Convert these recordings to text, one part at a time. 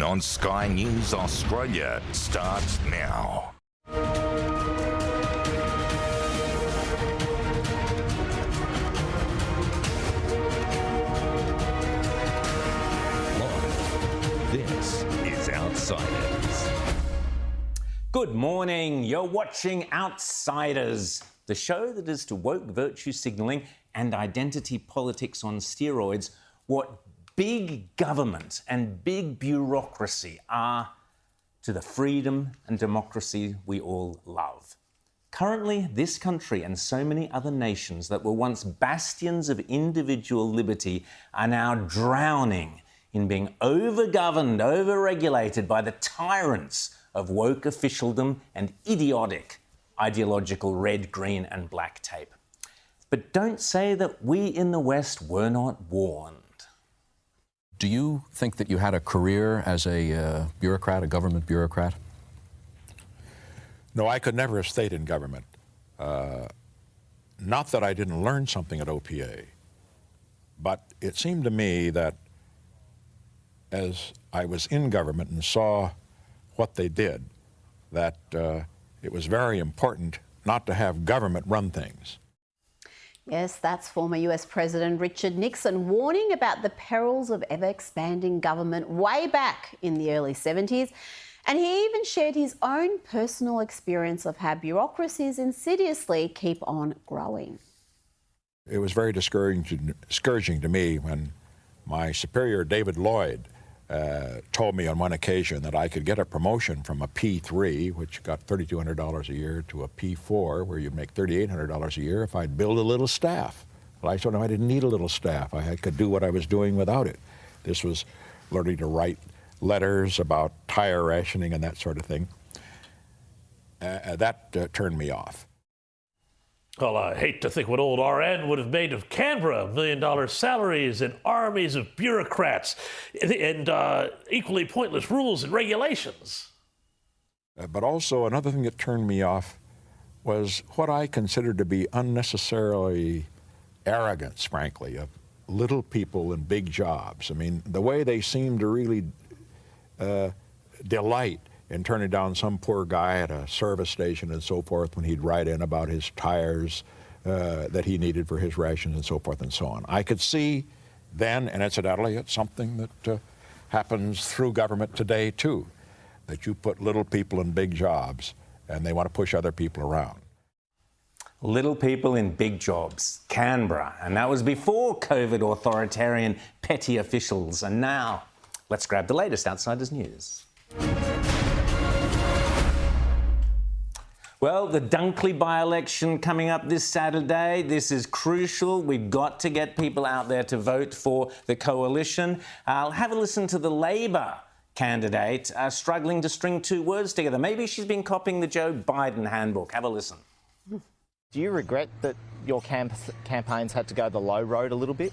Edition on Sky News Australia starts now. This is Outsiders. Good morning. You're watching Outsiders, the show that is to woke virtue signalling and identity politics on steroids what big government and big bureaucracy are to the freedom and democracy we all love. Currently, this country and so many other nations that were once bastions of individual liberty are now drowning in being over-governed, over-regulated by the tyrants of woke officialdom and idiotic ideological red, green and black tape. But don't say that we in the West were not warned. Do you think that you had a career as a bureaucrat, a government bureaucrat? No, I could never have stayed in government. Not that I didn't learn something at OPA, but it seemed to me that as I was in government and saw what they did, that it was very important not to have government run things. Yes, that's former US President Richard Nixon warning about the perils of ever-expanding government way back in the early 70s. And he even shared his own personal experience of how bureaucracies insidiously keep on growing. It was very discouraging to me when my superior, David Lloyd, told me on one occasion that I could get a promotion from a P3, which got $3,200 a year, to a P4, where you'd make $3,800 a year if I'd build a little staff. Well, I told him I didn't need a little staff. I could do what I was doing without it. This was learning to write letters about tire rationing and that sort of thing. That turned me off. Well, I hate to think what old RN would have made of Canberra, $1 million salaries and armies of bureaucrats and equally pointless rules and regulations. But also another thing that turned me off was what I considered to be unnecessarily arrogance, frankly, of little people in big jobs. I mean, the way they seemed to really delight in turning down some poor guy at a service station and so forth when he'd write in about his tires that he needed for his rations and so forth and so on. I could see then, and incidentally, it's something that happens through government today too, that you put little people in big jobs and they want to push other people around. Little people in big jobs, Canberra, and that was before COVID authoritarian petty officials. And now, let's grab the latest Outsiders news. Well, the Dunkley by-election coming up this Saturday. This is crucial. We've got to get people out there to vote for the coalition. I'll have a listen to the Labor candidate struggling to string two words together. Maybe she's been copying the Joe Biden handbook. Have a listen. Do you regret that your campaigns had to go the low road a little bit?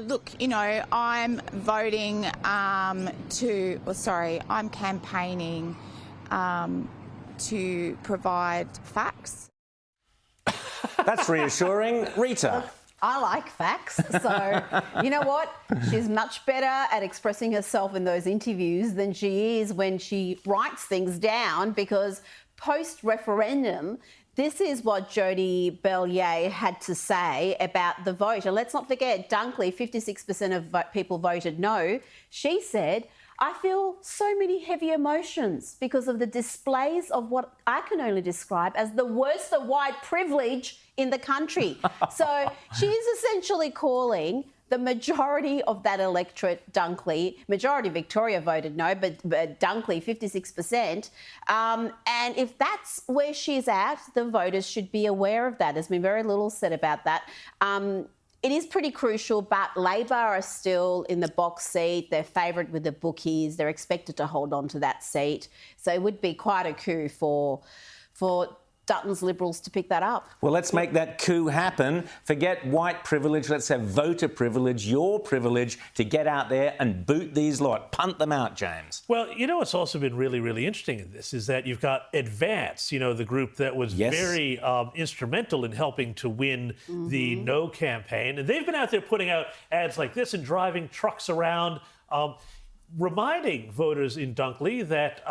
Look, you know, I'm voting I'm campaigning to provide facts. That's reassuring. Rita. I like facts, so you know what? She's much better at expressing herself in those interviews than she is when she writes things down, because post-referendum, this is what Jodie Bellier had to say about the vote. And let's not forget, Dunkley, 56% of people voted no. She said, I feel so many heavy emotions because of the displays of what I can only describe as the worst of white privilege in the country. So she's essentially calling the majority of that electorate, Dunkley, majority Victoria voted no, but Dunkley, 56%. And if that's where she's at, the voters should be aware of that. There's been very little said about that. It is pretty crucial, but Labor are still in the box seat. They're favoured with the bookies. They're expected to hold on to that seat. So it would be quite a coup for Dutton's Liberals to pick that up. Well, let's make that coup happen. Forget white privilege. Let's have voter privilege, your privilege to get out there and boot these lot. Punt them out, James. Well, you know what's also been really, really interesting in this is that you've got Advance, you know, the group that was very instrumental in helping to win the No campaign. And they've been out there putting out ads like this and driving trucks around. reminding voters in Dunkley that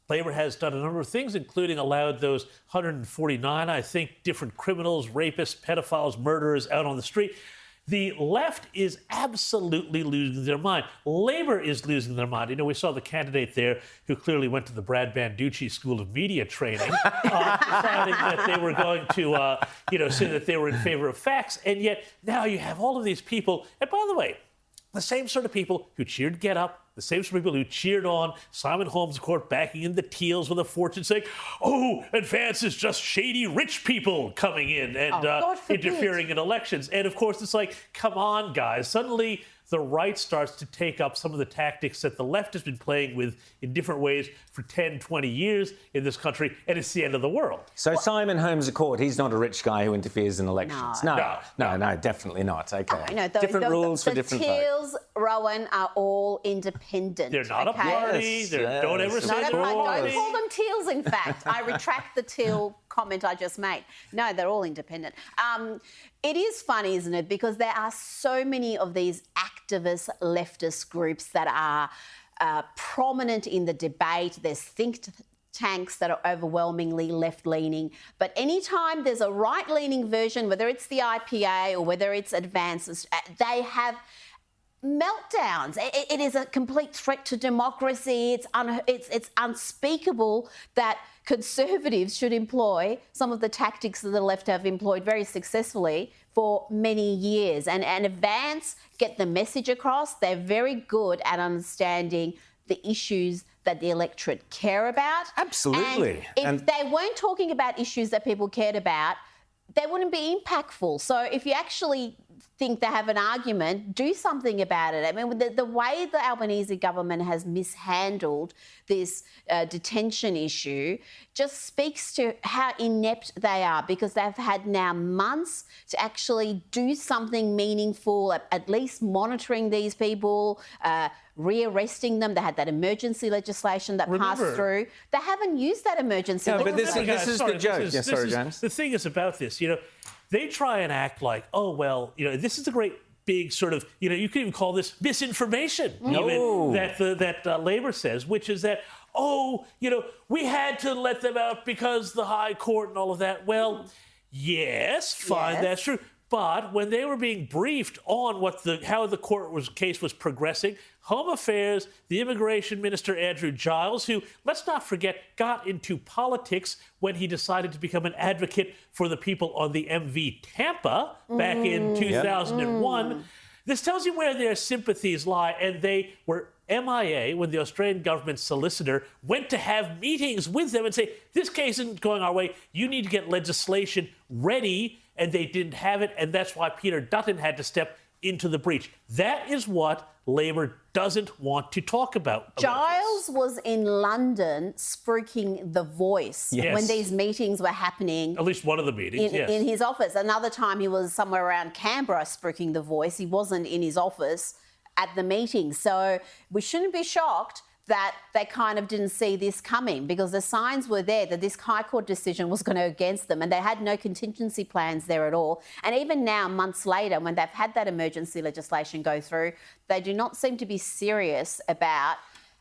Labour has done a number of things, including allowed those 149, I think, different criminals, rapists, pedophiles, murderers out on the street. The left is absolutely losing their mind. Labour is losing their mind. You know, we saw the candidate there who clearly went to the Brad Banducci School of Media Training, deciding that they were going to, say that they were in favour of facts. And yet now you have all of these people. And by the way, the same sort of people who cheered Get Up, the same sort of people who cheered on Simon Holmes Court backing in the Teals with a fortune, saying, oh, advance is just shady rich people coming in and interfering in elections. And of course, it's like, come on, guys. Suddenly, the right starts to take up some of the tactics that the left has been playing with in different ways for 10, 20 years in this country, and it's the end of the world. So Simon Holmes Court, he's not a rich guy who interferes in elections. No, definitely not. Okay. Different rules for different folks. The Teals, Rowan, are all independent. They're not a party. Don't ever say they're a party. Don't call them Teals, in fact. I retract the Teal comment I just made. No, they're all independent. It is funny, isn't it? Because there are so many of these activist leftist groups that are prominent in the debate. There's think tanks that are overwhelmingly left-leaning. But anytime there's a right-leaning version, whether it's the IPA or whether it's advances, they have meltdowns. It is a complete threat to democracy. It's unspeakable that Conservatives should employ some of the tactics that the left have employed very successfully for many years. And Advance get the message across. They're very good at understanding the issues that the electorate care about. Absolutely. And if they weren't talking about issues that people cared about, they wouldn't be impactful. So if you actually think they have an argument, do something about it. I mean, the way the Albanese government has mishandled this detention issue just speaks to how inept they are, because they've had now months to actually do something meaningful, at least monitoring these people, rearresting them. They had that emergency legislation that passed through. They haven't used that emergency legislation. But this is the joke. Sorry, James. The thing is about this, they try and act like, oh, well, this is a great big sort of, you could even call this misinformation, even that Labour says, which is that, we had to let them out because the High Court and all of that. Well, yes, fine, that's true. But when they were being briefed on how the case was progressing, Home Affairs, the Immigration Minister Andrew Giles, who, let's not forget, got into politics when he decided to become an advocate for the people on the MV Tampa back in 2001. This tells you where their sympathies lie, and they were MIA when the Australian government solicitor went to have meetings with them and say, this case isn't going our way, you need to get legislation ready, and they didn't have it, and that's why Peter Dutton had to step into the breach. That is what Labour doesn't want to talk about. Giles was in London spruiking The Voice when these meetings were happening. At least one of the meetings, in his office. Another time he was somewhere around Canberra spruiking The Voice. He wasn't in his office at the meeting. So we shouldn't be shocked that they kind of didn't see this coming, because the signs were there that this High Court decision was going to go against them, and they had no contingency plans there at all. And even now, months later, when they've had that emergency legislation go through, they do not seem to be serious about.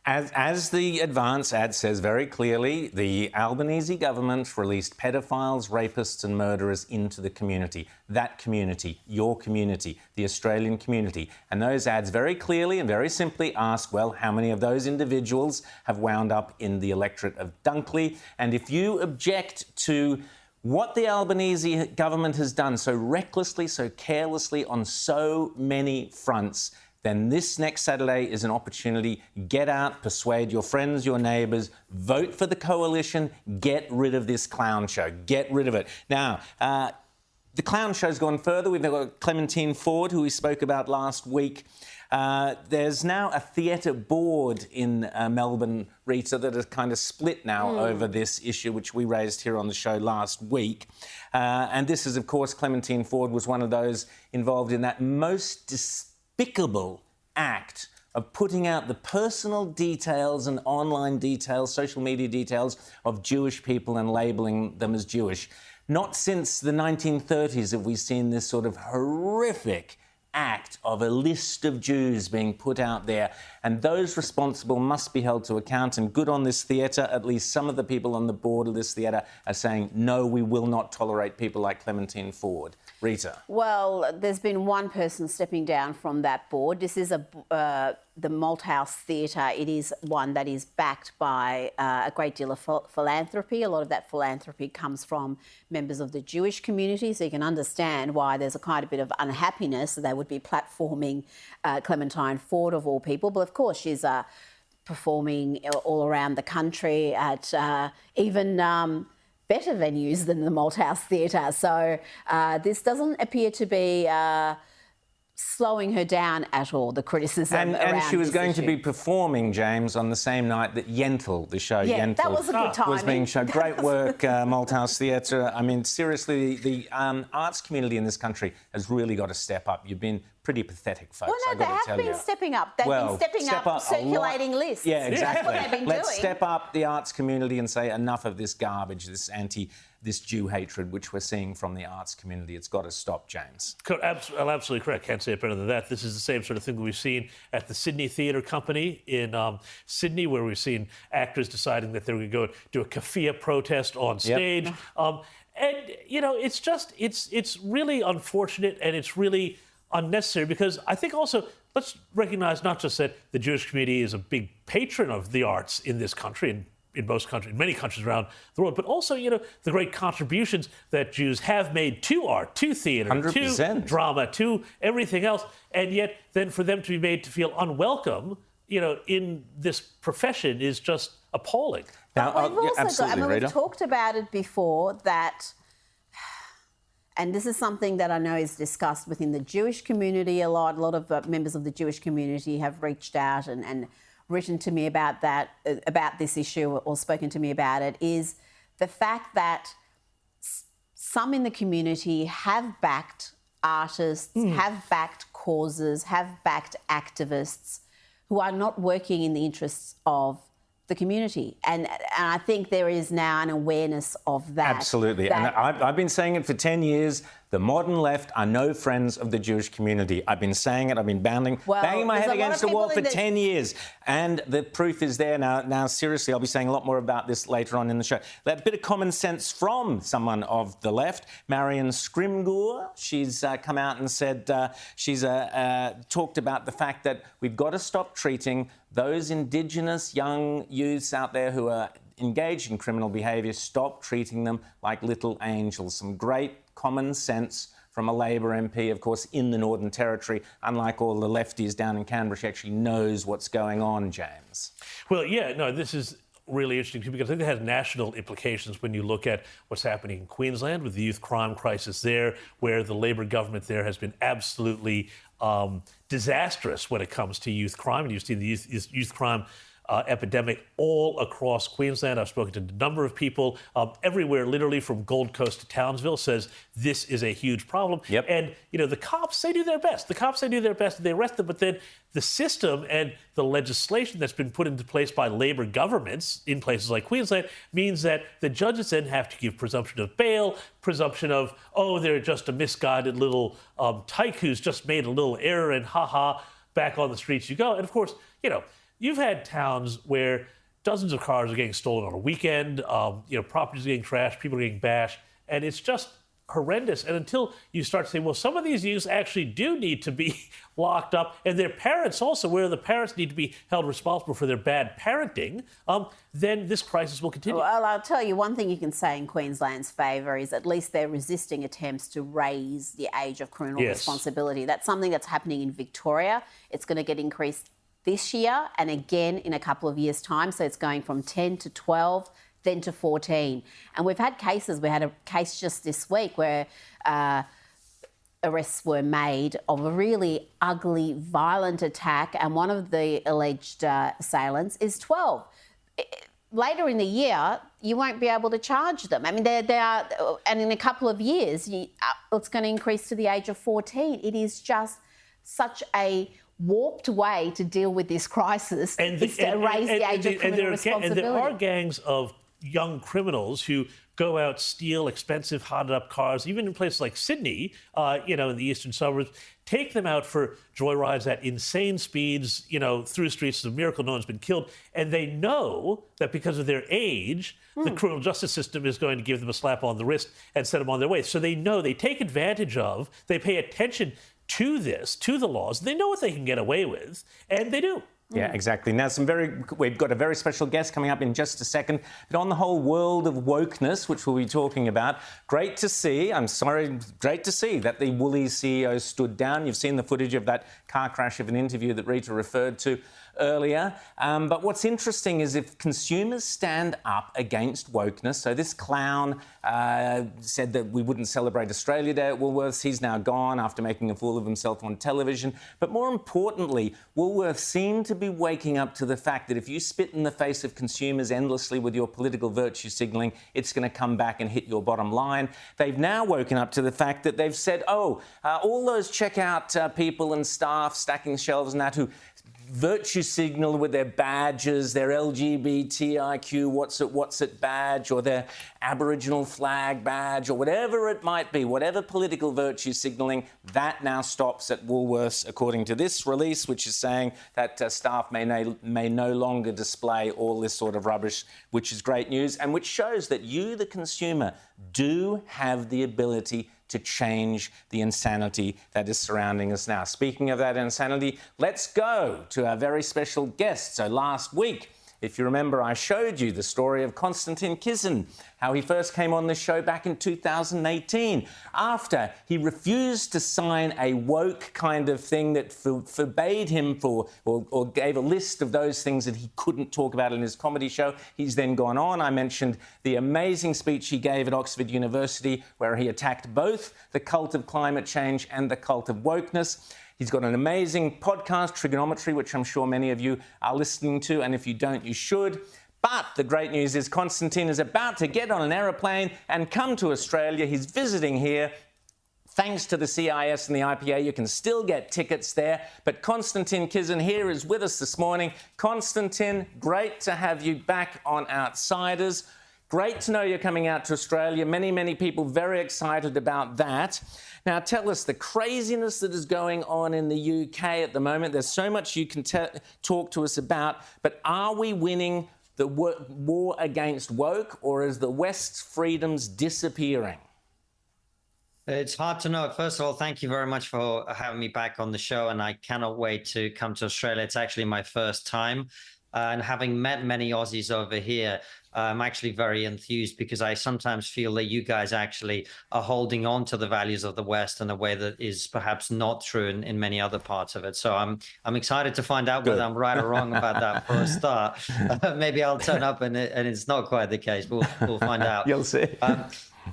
As the Advance ad says very clearly, the Albanese government released pedophiles, rapists and murderers into the community. That community, your community, the Australian community. And those ads very clearly and very simply ask, well, how many of those individuals have wound up in the electorate of Dunkley? And if you object to what the Albanese government has done so recklessly, so carelessly on so many fronts, then this next Saturday is an opportunity. Get out, persuade your friends, your neighbours, vote for the coalition, get rid of this clown show, get rid of it. Now, the clown show's gone further. We've got Clementine Ford, who we spoke about last week. There's now a theatre board in Melbourne, Rita, that is kind of split now over this issue, which we raised here on the show last week. And this is, of course, Clementine Ford was one of those involved in that most despicable act of putting out the personal details and online details, social media details of Jewish people and labelling them as Jewish. Not since the 1930s have we seen this sort of horrific act of a list of Jews being put out there, and those responsible must be held to account. And good on this theatre, at least some of the people on the board of this theatre are saying, no, we will not tolerate people like Clementine Ford. Rita. Well, there's been one person stepping down from that board. This is the Malthouse Theatre. It is one that is backed by a great deal of philanthropy. A lot of that philanthropy comes from members of the Jewish community, so you can understand why there's quite a bit of unhappiness that they would be platforming Clementine Ford, of all people. But of course, she's performing all around the country at even better venues than the Malthouse Theatre. So this doesn't appear to be slowing her down at all, the criticism and she was going issue. to be performing, James, on the same night that Yentl, the show Yeah, Yentl, that was a good timing. was being shown. Great work, Malthouse Theatre. I mean, seriously, the arts community in this country has really got to step up. You've been pretty pathetic, folks. Well, no, they have been stepping up. They've been stepping up circulating lists. Yeah, exactly. That's what they've been Let's doing. step up the arts community and say enough of this garbage, this Jew hatred, which we're seeing from the arts community. It's got to stop, James. Absolutely correct. Can't say it better than that. This is the same sort of thing that we've seen at the Sydney Theatre Company in Sydney, where we've seen actors deciding that they were going to go do a keffiyeh protest on stage. Yep. And, you know, it's really unfortunate, and it's really unnecessary, because I think also let's recognize not just that the Jewish community is a big patron of the arts in this country and in most countries, many countries around the world, but also, you know, the great contributions that Jews have made to art, to theatre, 100%. to drama, to everything else, and yet then for them to be made to feel unwelcome, you know, in this profession is just appalling. But Now, we've also got, I mean, Rita. we've talked about it before that, and this is something that I know is discussed within the Jewish community a lot. A lot of members of the Jewish community have reached out and written to me about that, about this issue, or spoken to me about it, is the fact that some in the community have backed artists, have backed causes, have backed activists who are not working in the interests of the community. And I think there is now an awareness of that. Absolutely. And I've been saying it for 10 years. The modern left are no friends of the Jewish community. I've been saying it. I've been banging my head against the wall for 10 years. And the proof is there now. Now, seriously, I'll be saying a lot more about this later on in the show. A bit of common sense from someone of the left, Marion Scrimgeour. She's come out and said, she's talked about the fact that we've got to stop treating those Indigenous young youths out there who are engaged in criminal behaviour, stop treating them like little angels. Some great common sense from a Labor MP, of course, in the Northern Territory. Unlike all the lefties down in Canberra, she actually knows what's going on, James. Well, yeah, no, this is really interesting too, because I think it has national implications when you look at what's happening in Queensland with the youth crime crisis there, where the Labor government there has been absolutely disastrous when it comes to youth crime. And you've seen the youth crime epidemic all across Queensland. I've spoken to a number of people everywhere, literally from Gold Coast to Townsville, says this is a huge problem. Yep. And, you know, the cops, they do their best. They arrest them, but then the system and the legislation that's been put into place by Labor governments in places like Queensland means that the judges then have to give presumption of bail, presumption of, oh, they're just a misguided little tyke who's just made a little error, and back on the streets you go. And of course, you know, you've had towns where dozens of cars are getting stolen on a weekend, you know, properties are getting trashed, people are getting bashed, and it's just horrendous. And until you start to say, well, some of these youths actually do need to be locked up, and their parents also, where the parents need to be held responsible for their bad parenting, then this crisis will continue. Well, I'll tell you one thing you can say in Queensland's favour is at least they're resisting attempts to raise the age of criminal responsibility. That's something that's happening in Victoria. It's going to get increased this year and again in a couple of years' time. So it's going from 10 to 12, then to 14. And we've had cases. We had a case just this week where arrests were made of a really ugly, violent attack, and one of the alleged assailants is 12. Later in the year, you won't be able to charge them. I mean, they are, and in a couple of years, it's going to increase to the age of 14. It is just such a warped way to deal with this crisis, is to raise the age of criminal responsibility. And there are gangs of young criminals who go out, steal expensive, hotted-up cars, even in places like Sydney, in the eastern suburbs, take them out for joyrides at insane speeds, through streets. It's a miracle no one's been killed. And they know that because of their age, the criminal justice system is going to give them a slap on the wrist and set them on their way. So they know, they take advantage of, they pay attention to this, to the laws. They know what they can get away with, and they do. Yeah, exactly. Now, we've got a very special guest coming up in just a second. But on the whole world of wokeness, which we'll be talking about, great to see that the Woolies CEO stood down. You've seen the footage of that car crash of an interview that Rita referred to earlier. But what's interesting is if consumers stand up against wokeness, so this clown said that we wouldn't celebrate Australia Day at Woolworths. He's now gone after making a fool of himself on television. But more importantly, Woolworths seem to be waking up to the fact that if you spit in the face of consumers endlessly with your political virtue signalling, it's going to come back and hit your bottom line. They've now woken up to the fact that they've said, all those checkout people and staff stacking shelves and that who virtue signal with their badges, their LGBTIQ what's it badge, or their Aboriginal flag badge, or whatever it might be, whatever political virtue signalling, that now stops at Woolworths, according to this release, which is saying that staff may no longer display all this sort of rubbish, which is great news, and which shows that you, the consumer, do have the ability to change the insanity that is surrounding us now. Speaking of that insanity, let's go to our very special guest. So last week, if you remember, I showed you the story of Konstantin Kisin, how he first came on the show back in 2018, after he refused to sign a woke kind of thing that forbade him or gave a list of those things that he couldn't talk about in his comedy show. He's then gone on. I mentioned the amazing speech he gave at Oxford University, where he attacked both the cult of climate change and the cult of wokeness. He's got an amazing podcast, Trigonometry, which I'm sure many of you are listening to, and if you don't, you should. But the great news is Konstantin is about to get on an aeroplane and come to Australia. He's visiting here. Thanks to the CIS and the IPA, you can still get tickets there. But Konstantin Kisin here is with us this morning. Konstantin, great to have you back on Outsiders. Great to know you're coming out to Australia. Many, many people very excited about that. Now, tell us the craziness that is going on in the UK at the moment. There's so much you can talk to us about, but are we winning the war against woke, or is the West's freedoms disappearing? It's hard to know. First of all, thank you very much for having me back on the show, and I cannot wait to come to Australia. It's actually my first time. And having met many Aussies over here, I'm actually very enthused, because I sometimes feel that you guys actually are holding on to the values of the West in a way that is perhaps not true in many other parts of it. So I'm excited to find out whether I'm right or wrong about that for a start. Maybe I'll turn up and it's not quite the case, but we'll find out. You'll see.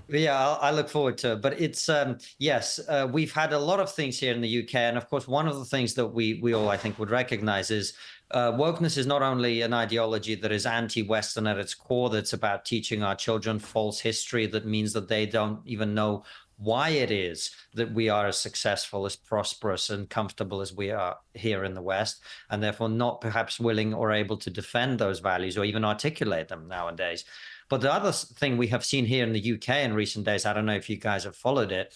Yeah, I look forward to it. But it's, yes, we've had a lot of things here in the UK. And of course, one of the things that we all, I think, would recognize is wokeness is not only an ideology that is anti-Western at its core, that's about teaching our children false history that means that they don't even know why it is that we are as successful, as prosperous and comfortable as we are here in the West, and therefore not perhaps willing or able to defend those values or even articulate them nowadays. But the other thing we have seen here in the UK in recent days, I don't know if you guys have followed it,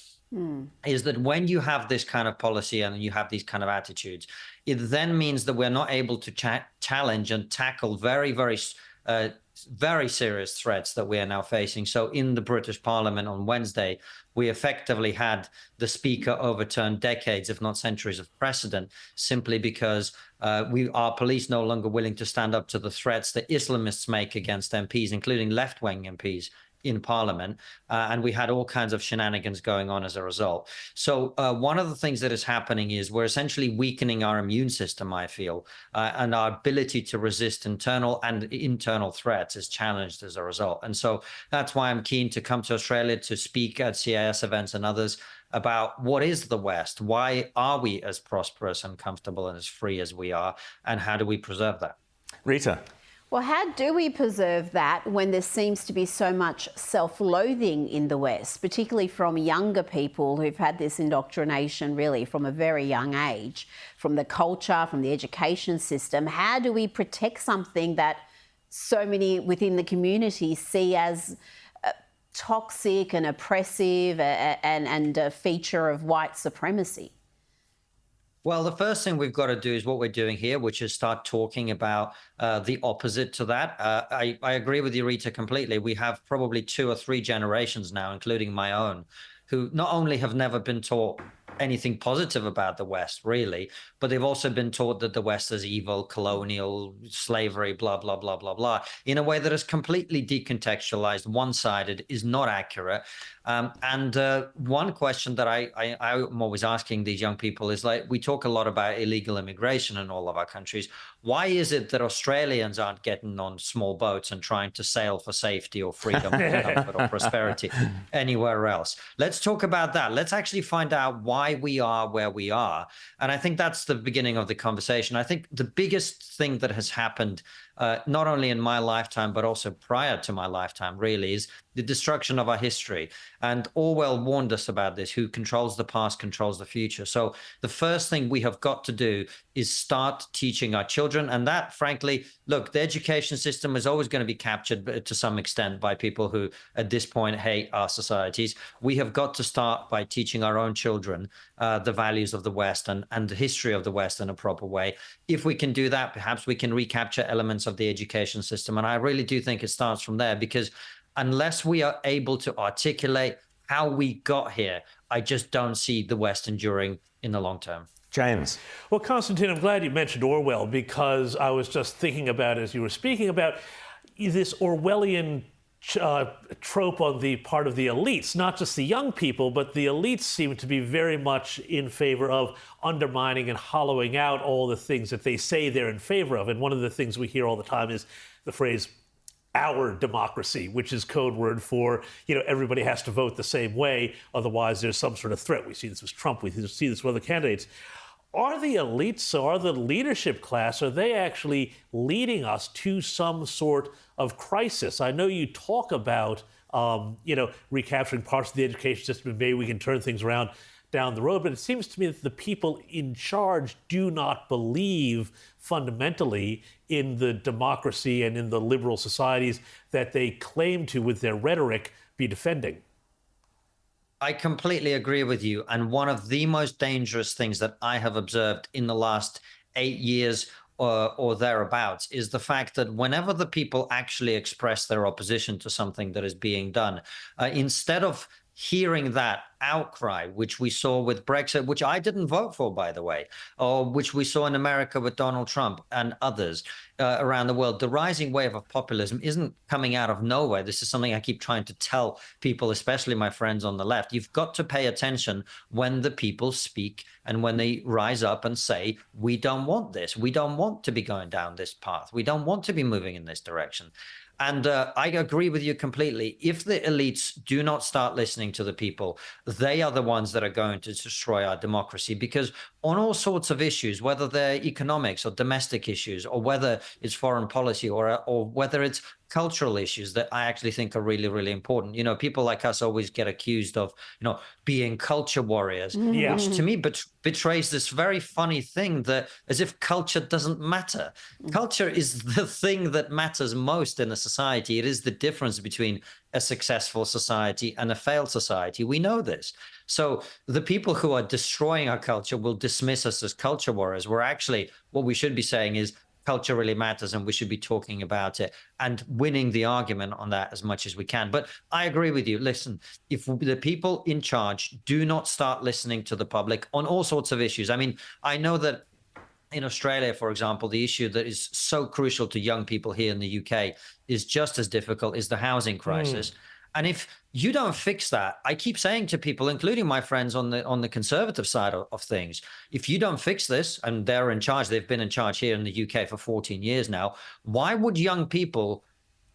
is that when you have this kind of policy and you have these kind of attitudes, it then means that we're not able to challenge and tackle very, very serious threats that we are now facing. So in the British Parliament on Wednesday, we effectively had the Speaker overturn decades, if not centuries of precedent, simply because our police no longer willing to stand up to the threats that Islamists make against MPs, including left-wing MPs in Parliament, and we had all kinds of shenanigans going on as a result. So one of the things that is happening is we're essentially weakening our immune system, I feel, and our ability to resist internal threats is challenged as a result. And so that's why I'm keen to come to Australia to speak at CIS events and others about what is the West, why are we as prosperous and comfortable and as free as we are, and how do we preserve that? Rita. Well, how do we preserve that when there seems to be so much self-loathing in the West, particularly from younger people who've had this indoctrination really from a very young age, from the culture, from the education system? How do we protect something that so many within the community see as toxic and oppressive and a feature of white supremacy? Well, the first thing we've got to do is what we're doing here, which is start talking about the opposite to that. I agree with you, Rita, completely. We have probably 2 or 3 generations now, including my own, who not only have never been taught anything positive about the West, really, but they've also been taught that the West is evil, colonial, slavery, blah, blah, blah, blah, blah, in a way that is completely decontextualized, one-sided, is not accurate. One question that I'm always asking these young people is, like, we talk a lot about illegal immigration in all of our countries. Why is it that Australians aren't getting on small boats and trying to sail for safety or freedom or comfort or prosperity anywhere else? Let's talk about that. Let's actually find out why we are where we are. And I think that's the beginning of the conversation. I think the biggest thing that has happened, not only in my lifetime, but also prior to my lifetime, really, is the destruction of our history. And Orwell warned us about this: who controls the past controls the future. So the first thing we have got to do is start teaching our children. And that, frankly, look, the education system is always going to be captured to some extent by people who at this point hate our societies. We have got to start by teaching our own children the values of the West and the history of the West in a proper way. If we can do that, perhaps we can recapture elements of the education system. And I really do think it starts from there, because unless we are able to articulate how we got here, I just don't see the West enduring in the long term. James. Well, Konstantin, I'm glad you mentioned Orwell, because I was just thinking about, as you were speaking about, this Orwellian trope on the part of the elites, not just the young people, but the elites seem to be very much in favor of undermining and hollowing out all the things that they say they're in favor of. And one of the things we hear all the time is the phrase "our democracy," which is code word for, everybody has to vote the same way, otherwise there's some sort of threat. We see this with Trump, we see this with other candidates. Are the elites, are the leadership class, are they actually leading us to some sort of crisis? I know you talk about, recapturing parts of the education system, and maybe we can turn things around down the road, but it seems to me that the people in charge do not believe fundamentally in the democracy and in the liberal societies that they claim to, with their rhetoric, be defending. I completely agree with you. And one of the most dangerous things that I have observed in the last 8 years or thereabouts is the fact that whenever the people actually express their opposition to something that is being done, instead of hearing that outcry, which we saw with Brexit, which I didn't vote for, by the way, or which we saw in America with Donald Trump and others around the world, the rising wave of populism isn't coming out of nowhere. This is something I keep trying to tell people, especially my friends on the left. You've got to pay attention when the people speak and when they rise up and say, we don't want this. We don't want to be going down this path. We don't want to be moving in this direction. And I agree with you completely. If the elites do not start listening to the people, they are the ones that are going to destroy our democracy, because on all sorts of issues, whether they're economics or domestic issues, or whether it's foreign policy or whether it's cultural issues that I actually think are really, really important. People like us always get accused of, being culture warriors, which to me betrays this very funny thing that as if culture doesn't matter. Culture is the thing that matters most in a society. It is the difference between a successful society and a failed society. We know this. So the people who are destroying our culture will dismiss us as culture warriors. We're actually, what we should be saying is, culture really matters, and we should be talking about it and winning the argument on that as much as we can. But I agree with you. Listen, if the people in charge do not start listening to the public on all sorts of issues, I mean, I know that in Australia, for example, the issue that is so crucial to young people here in the UK is just as difficult is the housing crisis. And if you don't fix that, I keep saying to people, including my friends on the conservative side of things, if you don't fix this, and they're in charge, they've been in charge here in the UK for 14 years now, why would young people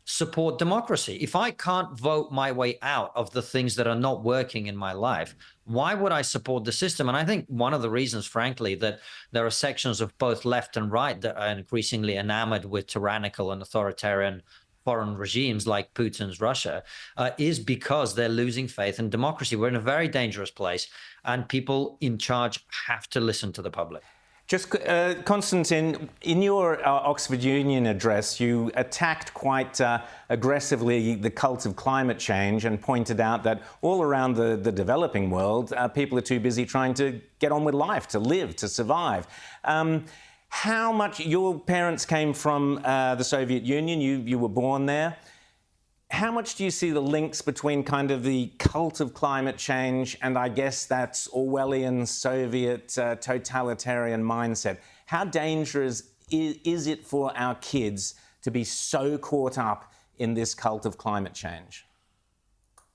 support democracy? If I can't vote my way out of the things that are not working in my life, why would I support the system? And I think one of the reasons, frankly, that there are sections of both left and right that are increasingly enamored with tyrannical and authoritarian foreign regimes like Putin's Russia, is because they're losing faith in democracy. We're in a very dangerous place, and people in charge have to listen to the public. Just, Konstantin, in your Oxford Union address, you attacked quite aggressively the cult of climate change and pointed out that all around the developing world, people are too busy trying to get on with life, to live, to survive. How much, your parents came from the Soviet Union, you were born there. How much do you see the links between kind of the cult of climate change and I guess that's Orwellian Soviet totalitarian mindset? How dangerous is it for our kids to be so caught up in this cult of climate change?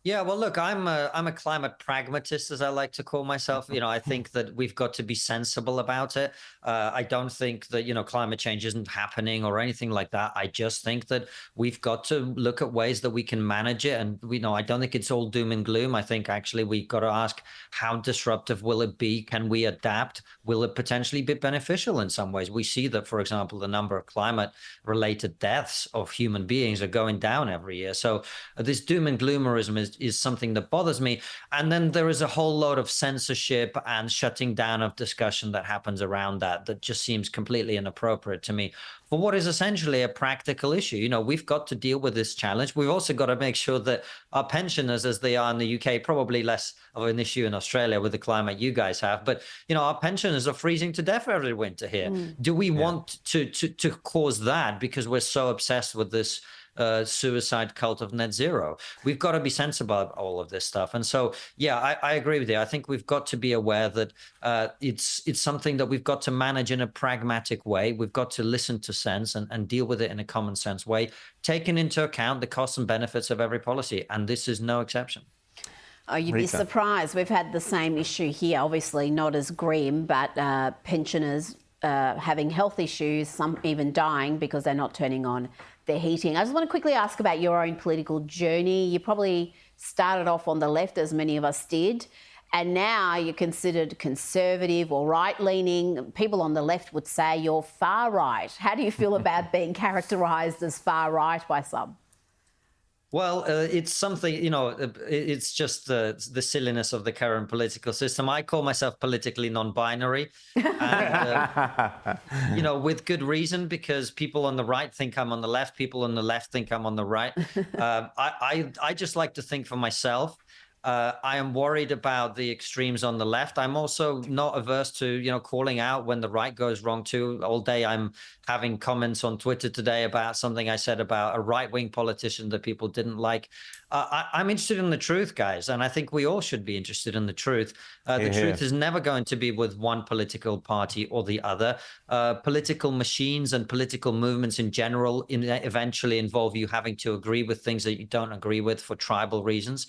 Yeah, well, look, I'm a climate pragmatist, as I like to call myself. I think that we've got to be sensible about it. I don't think that, climate change isn't happening or anything like that. I just think that we've got to look at ways that we can manage it. And, I don't think it's all doom and gloom. I think actually we've got to ask, how disruptive will it be? Can we adapt? Will it potentially be beneficial in some ways? We see that, for example, the number of climate-related deaths of human beings are going down every year. So this doom and gloomerism is something that bothers me. And then there is a whole load of censorship and shutting down of discussion that happens around that just seems completely inappropriate to me for what is essentially a practical issue. We've got to deal with this challenge. We've also got to make sure that our pensioners, as they are in the UK, probably less of an issue in Australia with the climate you guys have, but our pensioners are freezing to death every winter here. Do we want to cause that because we're so obsessed with this suicide cult of net zero? We've got to be sensible about all of this stuff. And so, I agree with you. I think we've got to be aware that it's something that we've got to manage in a pragmatic way. We've got to listen to sense and deal with it in a common sense way, taking into account the costs and benefits of every policy. And this is no exception. Oh, you'd be surprised. We've had the same issue here, obviously not as grim, but pensioners having health issues, some even dying because they're not turning on their heating. I just want to quickly ask about your own political journey. You probably started off on the left, as many of us did, and now you're considered conservative or right-leaning. People on the left would say you're far right. How do you feel about being characterised as far right by some? Well, it's something, it's just the silliness of the current political system. I call myself politically non-binary, and, with good reason, because people on the right think I'm on the left, people on the left think I'm on the right. I just like to think for myself. I am worried about the extremes on the left. I'm also not averse to, calling out when the right goes wrong too. All day I'm having comments on Twitter today about something I said about a right-wing politician that people didn't like. I'm interested in the truth, guys, and I think we all should be interested in the truth. The truth is never going to be with one political party or the other. Political machines and political movements in general eventually involve you having to agree with things that you don't agree with for tribal reasons.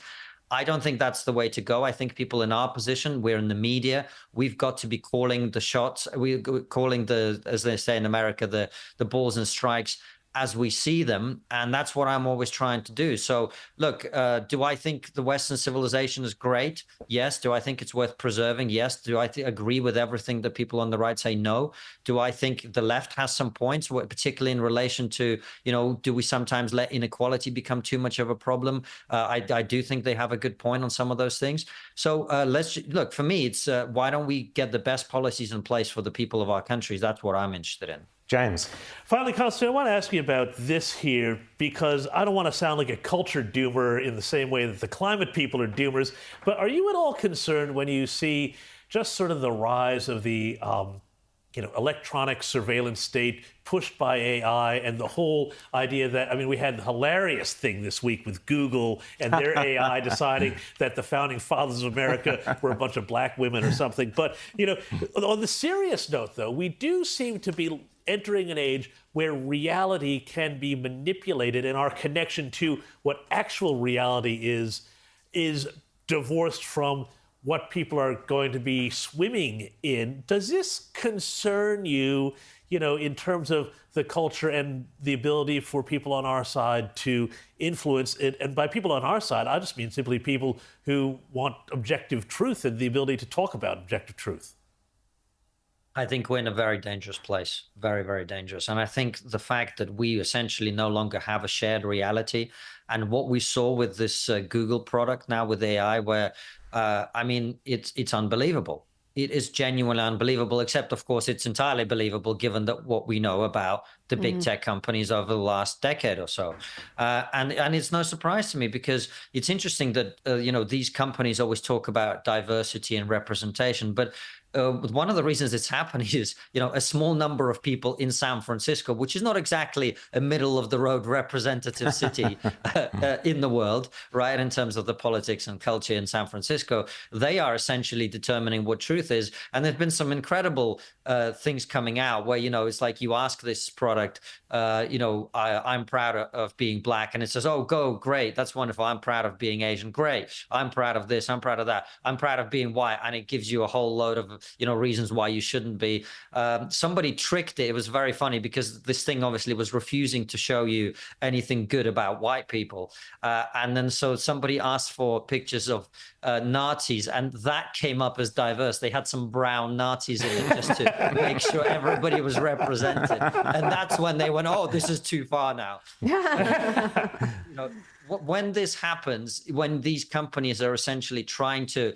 I don't think that's the way to go. I think people in our position, we're in the media, we've got to be calling the shots. We're calling as they say in America, the balls and strikes as we see them. And that's what I'm always trying to do. So look, do I think the Western civilization is great? Yes. Do I think it's worth preserving? Yes. Do I agree with everything that people on the right say? No. Do I think the left has some points, particularly in relation to, do we sometimes let inequality become too much of a problem? I do think they have a good point on some of those things. So look, for me, it's why don't we get the best policies in place for the people of our countries? That's what I'm interested in. James. Finally, Konstantin, I want to ask you about this here, because I don't want to sound like a culture doomer in the same way that the climate people are doomers, but are you at all concerned when you see just sort of the rise of the electronic surveillance state pushed by AI and the whole idea that, we had the hilarious thing this week with Google and their AI deciding that the founding fathers of America were a bunch of black women or something. But, on the serious note, though, we do seem to be entering an age where reality can be manipulated and our connection to what actual reality is divorced from what people are going to be swimming in. Does this concern you, in terms of the culture and the ability for people on our side to influence it? And by people on our side, I just mean simply people who want objective truth and the ability to talk about objective truth. I think we're in a very dangerous place, very, very dangerous. And I think the fact that we essentially no longer have a shared reality, and what we saw with this Google product now with AI, where, it's unbelievable. it is genuinely unbelievable, except, of course, it's entirely believable given that what we know about the big tech companies over the last decade or so. And it's no surprise to me, because it's interesting that, these companies always talk about diversity and representation, but one of the reasons it's happening is, a small number of people in San Francisco, which is not exactly a middle of the road representative city in the world, right? In terms of the politics and culture in San Francisco, they are essentially determining what truth is. And there've been some incredible things coming out where, it's like you ask this product, I'm proud of being black, and it says, oh, go, great, that's wonderful. I'm proud of being Asian, great. I'm proud of this, I'm proud of that. I'm proud of being white, and it gives you a whole load of reasons why you shouldn't be. Somebody tricked it. It was very funny because this thing obviously was refusing to show you anything good about white people. And then so somebody asked for pictures of Nazis, and that came up as diverse. They had some brown Nazis in it just to make sure everybody was represented. And that's when they went, oh, this is too far now. When this happens, when these companies are essentially trying to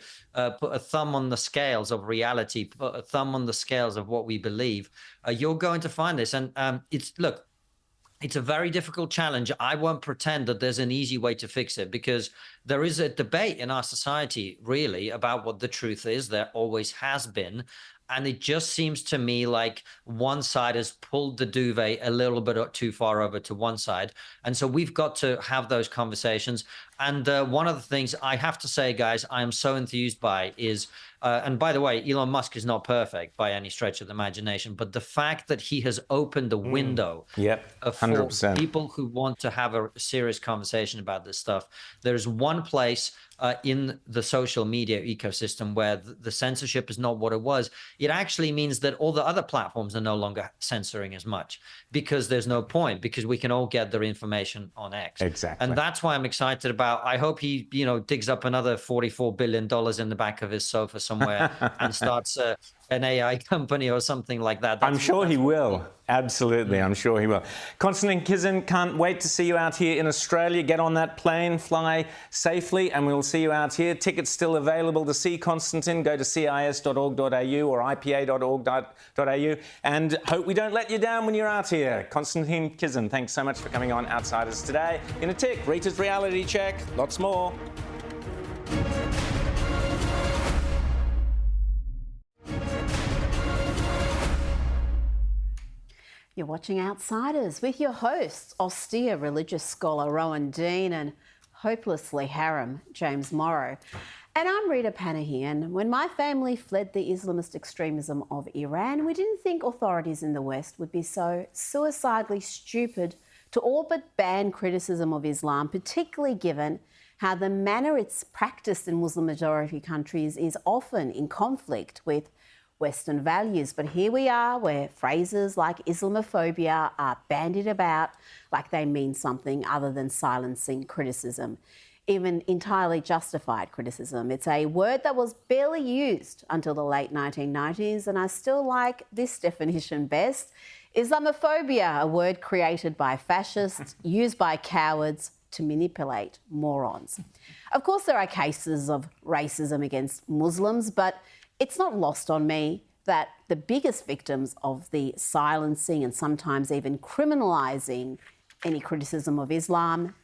put a thumb on the scales of reality, put a thumb on the scales of what we believe, you're going to find this. And it's a very difficult challenge. I won't pretend that there's an easy way to fix it, because there is a debate in our society, really, about what the truth is. There always has been. And it just seems to me like one side has pulled the duvet a little bit too far over to one side. And so we've got to have those conversations. And one of the things I have to say, guys, I am so enthused by is, and by the way, Elon Musk is not perfect by any stretch of the imagination, but the fact that he has opened the window for people who want to have a serious conversation about this stuff. There's one place in the social media ecosystem where the censorship is not what it was. It actually means that all the other platforms are no longer censoring as much, because there's no point, because we can all get their information on X. Exactly. And that's why I'm excited about. I hope he, digs up another $44 billion in the back of his sofa somewhere and starts an AI company or something like that. I'm sure he will. Absolutely, I'm sure he will. Konstantin Kisin, can't wait to see you out here in Australia. Get on that plane, fly safely, and we'll see you out here. Tickets still available to see Konstantin. Go to cis.org.au or ipa.org.au, and hope we don't let you down when you're out here. Konstantin Kisin, thanks so much for coming on Outsiders today. In a tick, Rita's reality check, lots more. You're watching Outsiders with your hosts, austere religious scholar Rowan Dean and hopelessly harem James Morrow. And I'm Rita Panahian. When my family fled the Islamist extremism of Iran, we didn't think authorities in the West would be so suicidally stupid to all but ban criticism of Islam, particularly given how the manner it's practiced in Muslim-majority countries is often in conflict with Western values. But here we are, where phrases like Islamophobia are bandied about like they mean something other than silencing criticism, even entirely justified criticism. It's a word that was barely used until the late 1990s, and I still like this definition best. Islamophobia, a word created by fascists, used by cowards to manipulate morons. Of course, there are cases of racism against Muslims, but it's not lost on me that the biggest victims of the silencing and sometimes even criminalising any criticism of Islam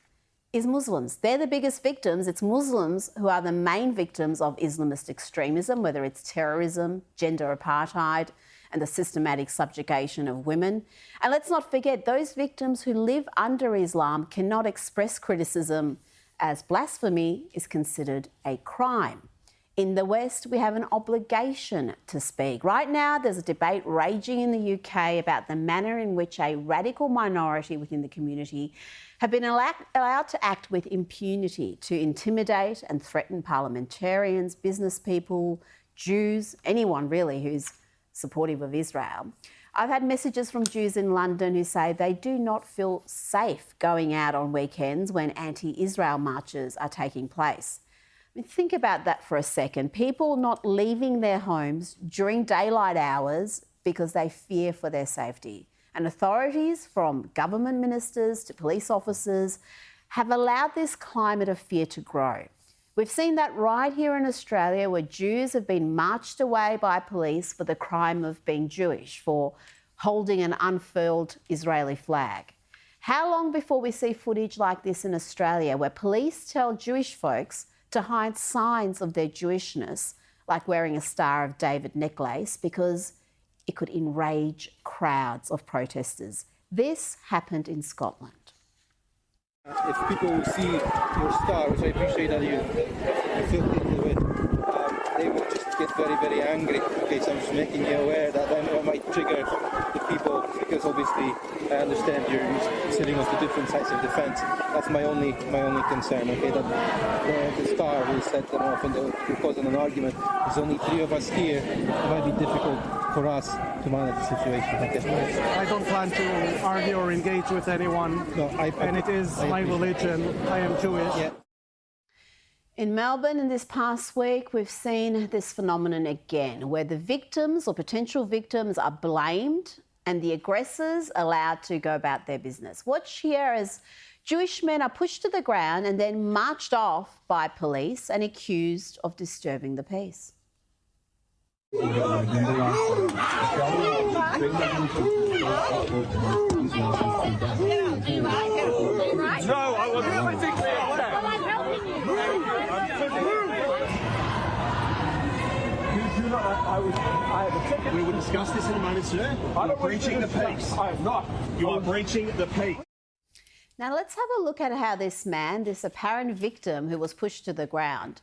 is Muslims. They're the biggest victims. It's Muslims who are the main victims of Islamist extremism, whether it's terrorism, gender apartheid, and the systematic subjugation of women. And let's not forget, those victims who live under Islam cannot express criticism, as blasphemy is considered a crime. In the West, we have an obligation to speak. Right now, there's a debate raging in the UK about the manner in which a radical minority within the community have been allowed to act with impunity to intimidate and threaten parliamentarians, business people, Jews, anyone really who's supportive of Israel. I've had messages from Jews in London who say they do not feel safe going out on weekends when anti-Israel marches are taking place. I mean, think about that for a second. People not leaving their homes during daylight hours because they fear for their safety. And authorities, from government ministers to police officers, have allowed this climate of fear to grow. We've seen that right here in Australia, where Jews have been marched away by police for the crime of being Jewish, for holding an unfurled Israeli flag. How long before we see footage like this in Australia, where police tell Jewish folks to hide signs of their Jewishness, like wearing a Star of David necklace, because it could enrage crowds of protesters? This happened in Scotland. If people see your star, which I appreciate that you feel deeply with, they will just get very, very angry. Okay, so I'm just making you aware that then it might trigger the people, because obviously I understand you're sitting off the different sides of the fence. That's my only concern. Okay, that the star will set them off and they'll cause an argument. There's only 3 of us here. It might be difficult for us to manage the situation. Okay. I don't plan to argue or engage with anyone, and it is my religion. I am Jewish. Yeah. In Melbourne in this past week, we've seen this phenomenon again, where the victims or potential victims are blamed and the aggressors allowed to go about their business. Watch here as Jewish men are pushed to the ground and then marched off by police and accused of disturbing the peace. We will discuss this in a moment, sir. You're breaching the peace. I am not. You are breaching the peace. Now let's have a look at how this man, this apparent victim who was pushed to the ground,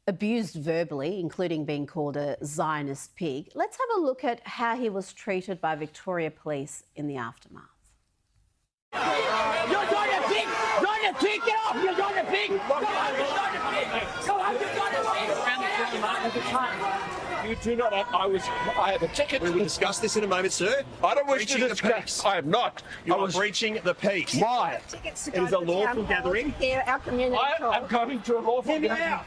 abused verbally, including being called a Zionist pig. Let's have a look at how he was treated by Victoria Police in the aftermath. You're Zionist pig! Zionist pig! Get off! You're Zionist pig! Go home, you're Zionist pig! Go home, you're Zionist pig! You do not have, I have a ticket. We will discuss this in a moment, sir. I don't wish to discuss. I am not. You are breaching the peace. Why? It is a lawful gathering. I am going to a lawful gathering.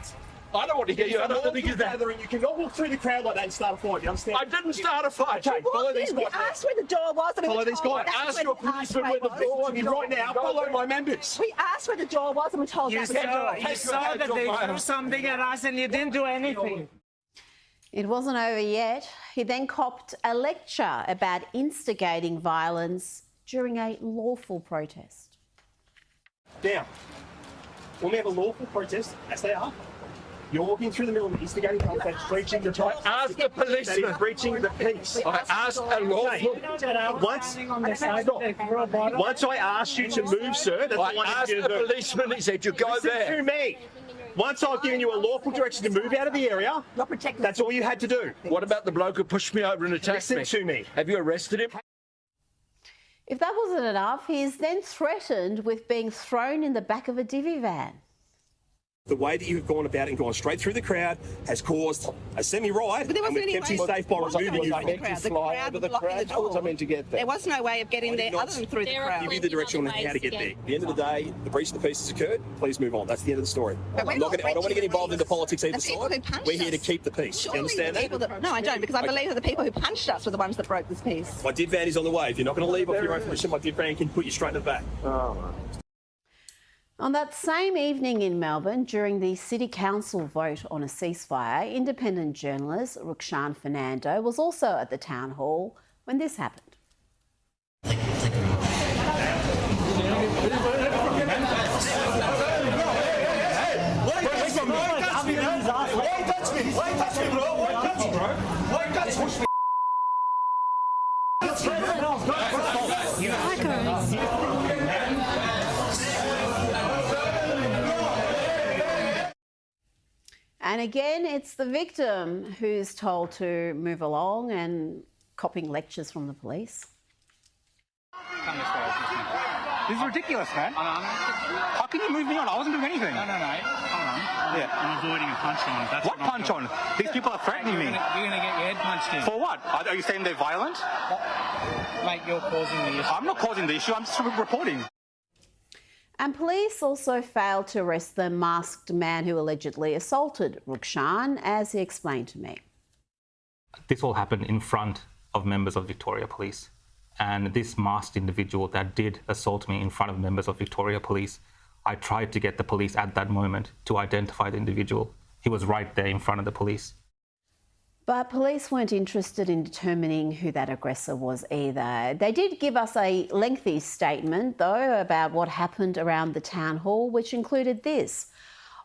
I don't want to hear you. I don't think it's gathering. You cannot walk through the crowd like that and start a fight. You understand? I didn't start a fight. Okay, follow these guys. We asked where the door was. And follow these guys. Ask your policeman where the door is right now. Follow my members. We asked where the door was and we told you saw that they threw something at us and you didn't do anything. It wasn't over yet. He then copped a lecture about instigating violence during a lawful protest. Now, when we have a lawful protest, as they are, you're walking through the middle of instigating violence, that's breaching the right. Ask the policeman. That is breaching the peace. I asked a lawful. Once I asked you to move, sir, that's what I asked the policeman. He said, "You go there." Listen to me. Once I've given you a lawful direction to move out of the area, that's all you had to do. What about the bloke who pushed me over and attacked me? Listen to me. Have you arrested him? If that wasn't enough, he is then threatened with being thrown in the back of a divvy van. The way that you've gone about it and gone straight through the crowd has caused a semi-riot, and we've kept you safe by removing you from the crowd. The crowd was blocking the door. There was no way of getting there other than through the crowd. Give you the direction on how to get there. At the end of the day, the breach of the peace has occurred. Please move on. That's the end of the story. I don't want to get involved in the politics either side. We're here to keep the peace. Do you understand that? No, I don't, because I believe that the people who punched us were the ones that broke this peace. My div van is on the way. If you're not going to leave off your own permission, my div van can put you straight in the back. On that same evening in Melbourne, during the City Council vote on a ceasefire, independent journalist Roxanne Fernando was also at the town hall when this happened. And again, it's the victim who's told to move along and copping lectures from the police. This is ridiculous, man. How can you move me on? I wasn't doing anything. No. Hold on. Yeah. I'm avoiding a punch on. That's what punch on? These people are threatening me. You're going to get your head punched in. For what? Are you saying they're violent? Mate, you're causing the issue. I'm not causing the issue. I'm just reporting. And police also failed to arrest the masked man who allegedly assaulted Roxanne, as he explained to me. This all happened in front of members of Victoria Police. And this masked individual that did assault me in front of members of Victoria Police I tried to get the police at that moment to identify the individual. He was right there in front of the police. But police weren't interested in determining who that aggressor was either. They did give us a lengthy statement, though, about what happened around the town hall, which included this.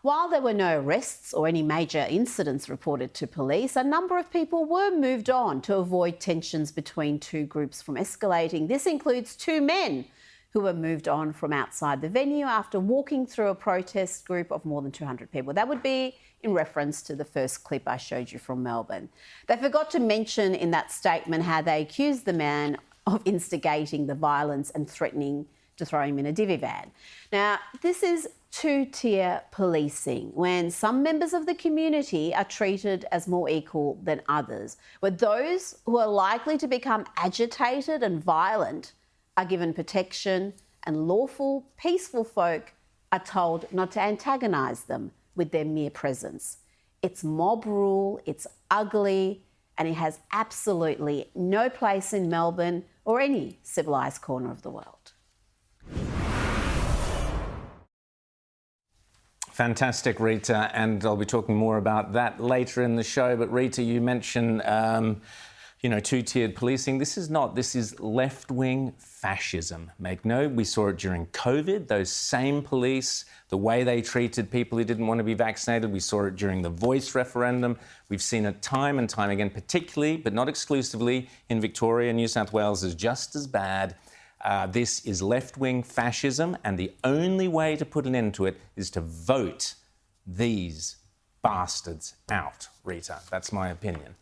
While there were no arrests or any major incidents reported to police, a number of people were moved on to avoid tensions between two groups from escalating. This includes 2 men who were moved on from outside the venue after walking through a protest group of more than 200 people. That would be in reference to the first clip I showed you from Melbourne. They forgot to mention in that statement how they accused the man of instigating the violence and threatening to throw him in a divvy van. Now, this is two-tier policing, when some members of the community are treated as more equal than others, where those who are likely to become agitated and violent are given protection, and lawful, peaceful folk are told not to antagonise them with their mere presence. It's mob rule, it's ugly, and it has absolutely no place in Melbourne or any civilised corner of the world. Fantastic, Rita, and I'll be talking more about that later in the show. But Rita, you mentioned, two-tiered policing. This is left-wing fascism. Make note, we saw it during COVID, those same police, the way they treated people who didn't want to be vaccinated. We saw it during the Voice referendum. We've seen it time and time again, particularly, but not exclusively, in Victoria. New South Wales is just as bad. This is left-wing fascism, and the only way to put an end to it is to vote these bastards out, Rita. That's my opinion.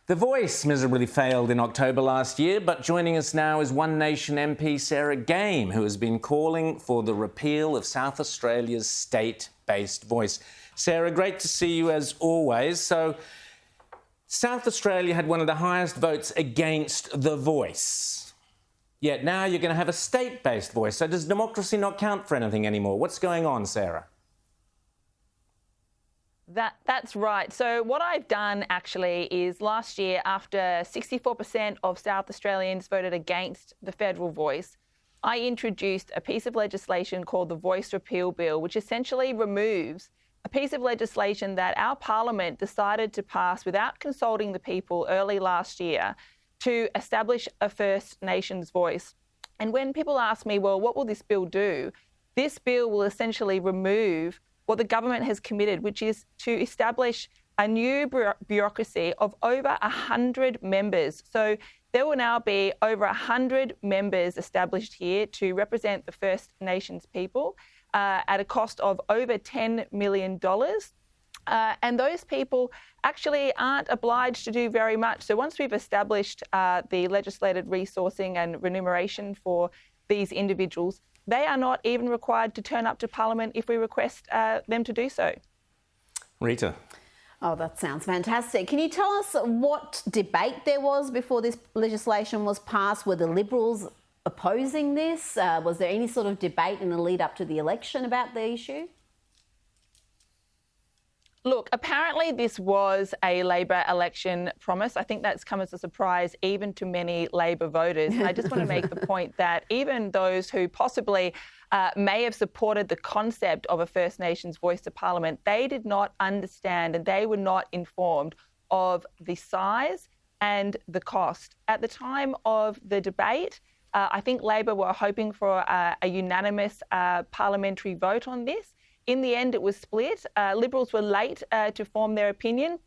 The Voice miserably failed in October last year, but joining us now is One Nation MP Sarah Game, who has been calling for the repeal of South Australia's state-based voice. Sarah, great to see you as always. So, South Australia had one of the highest votes against the Voice. Yet now you're going to have a state-based voice. So does democracy not count for anything anymore? What's going on, Sarah? That's right. So what I've done actually is last year, after 64% of South Australians voted against the federal voice, I introduced a piece of legislation called the Voice Repeal Bill, which essentially removes a piece of legislation that our parliament decided to pass without consulting the people early last year, to establish a First Nations voice. And when people ask me, well, what will this bill do? This bill will essentially remove what the government has committed, which is to establish a new bureaucracy of over 100 members. So there will now be over 100 members established here to represent the First Nations people at a cost of over $10 million. And those people actually aren't obliged to do very much. So once we've established the legislated resourcing and remuneration for these individuals, they are not even required to turn up to Parliament if we request them to do so. Rita. Oh, that sounds fantastic. Can you tell us what debate there was before this legislation was passed? Were the Liberals opposing this? Was there any sort of debate in the lead up to the election about the issue? Look, apparently this was a Labor election promise. I think that's come as a surprise even to many Labor voters. And I just want to make the point that even those who possibly may have supported the concept of a First Nations voice to Parliament, they did not understand and they were not informed of the size and the cost. At the time of the debate, I think Labor were hoping for a unanimous parliamentary vote on this. In the end, it was split. Liberals were late to form their opinion.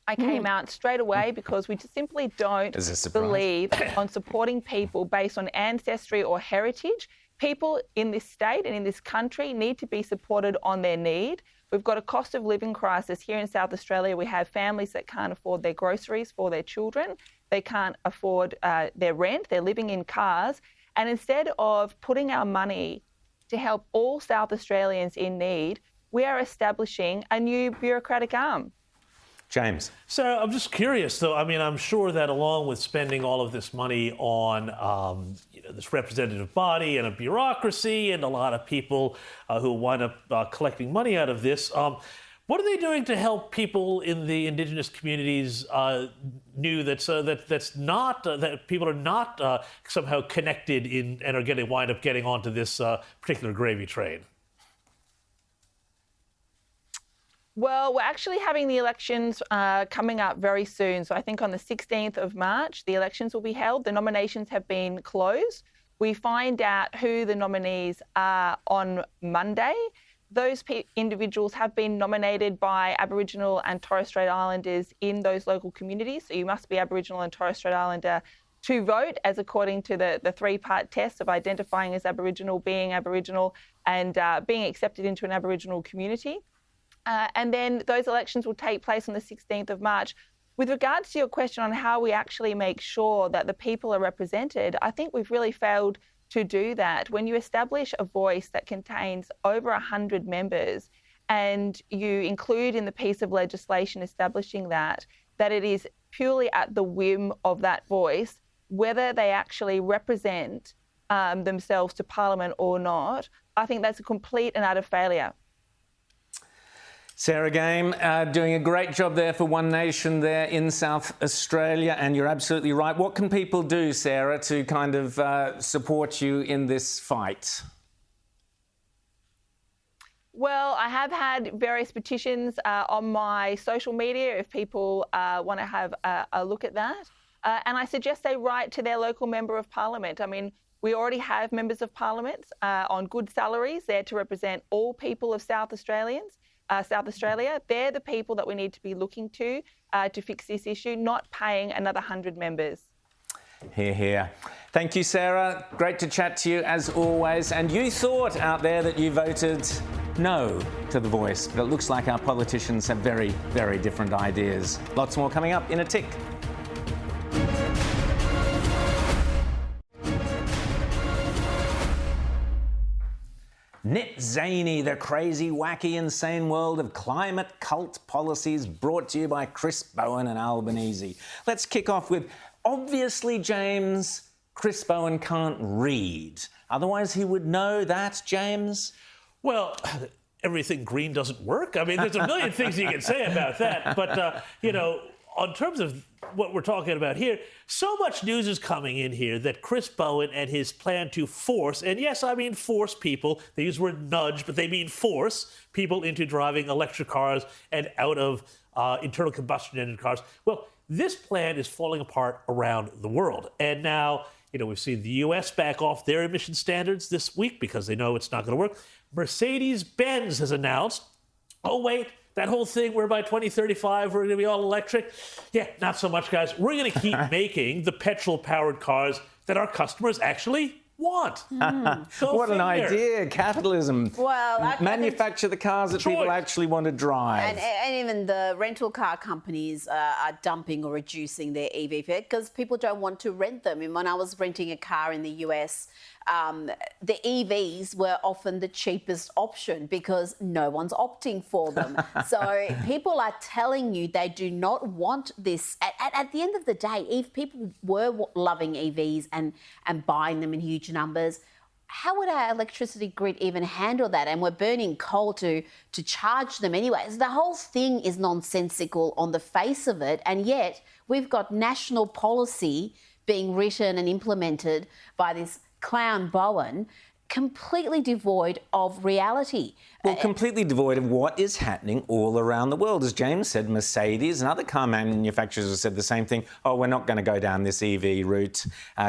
I came out straight away because we just simply don't believe on supporting people based on ancestry or heritage. People in this state and in this country need to be supported on their need. We've got a cost of living crisis here in South Australia. We have families that can't afford their groceries for their children. They can't afford their rent. They're living in cars. And instead of putting our money to help all South Australians in need, we are establishing a new bureaucratic arm. James. So I'm just curious, though. I mean, I'm sure that along with spending all of this money on this representative body and a bureaucracy and a lot of people who wind up collecting money out of this, what are they doing to help people in the Indigenous communities that people are not somehow connected in and are wind up getting onto this particular gravy train? Well, we're actually having the elections coming up very soon. So I think on the 16th of March, the elections will be held. The nominations have been closed. We find out who the nominees are on Monday. Those individuals have been nominated by Aboriginal and Torres Strait Islanders in those local communities. So you must be Aboriginal and Torres Strait Islander to vote, as according to the three-part test of identifying as Aboriginal, and being accepted into an Aboriginal community. And then those elections will take place on the 16th of March. With regards to your question on how we actually make sure that the people are represented, I think we've really failed to do that. When you establish a voice that contains over 100 members and you include in the piece of legislation establishing that it is purely at the whim of that voice, whether they actually represent themselves to Parliament or not, I think that's a complete and utter failure. Sarah Game, doing a great job there for One Nation there in South Australia, and you're absolutely right. What can people do, Sarah, to kind of support you in this fight? Well, I have had various petitions on my social media if people want to have a look at that. And I suggest they write to their local Member of Parliament. I mean, we already have Members of Parliament on good salaries there to represent all people of South Australia. They're the people that we need to be looking to fix this issue, not paying another 100 members. Hear, hear. Thank you, Sarah. Great to chat to you as always. And you thought out there that you voted no to The Voice, but it looks like our politicians have very, very different ideas. Lots more coming up in a tick. Net Zany, the crazy, wacky, insane world of climate cult policies, brought to you by Chris Bowen and Albanese. Let's kick off with, obviously, James, Chris Bowen can't read. Otherwise, he would know that, James. Well, everything green doesn't work. I mean, there's a million things you can say about that. But, you know, in terms of what we're talking about here, so much news is coming in here that Chris Bowen and his plan to force, and yes, I mean force people, they use the word nudge, but they mean force people into driving electric cars and out of internal combustion engine cars. Well, this plan is falling apart around the world. And now, you know, we've seen the US back off their emission standards this week because they know it's not going to work. Mercedes-Benz has announced, oh, wait, that whole thing where by 2035 we're going to be all electric. Yeah, not so much, guys. We're going to keep making the petrol-powered cars that our customers actually want. What an idea, capitalism. Well, manufacture the cars that people actually want to drive. And even the rental car companies are dumping or reducing their EV fare because people don't want to rent them. And when I was renting a car in the US, the EVs were often the cheapest option because no one's opting for them. So people are telling you they do not want this. At the end of the day, if people were loving EVs and buying them in huge numbers, how would our electricity grid even handle that? And we're burning coal to charge them anyway. So the whole thing is nonsensical on the face of it, and yet we've got national policy being written and implemented by this clown Bowen, completely devoid of reality. Well, completely devoid of what is happening all around the world. As James said, Mercedes and other car manufacturers have said the same thing. Oh, we're not going to go down this EV route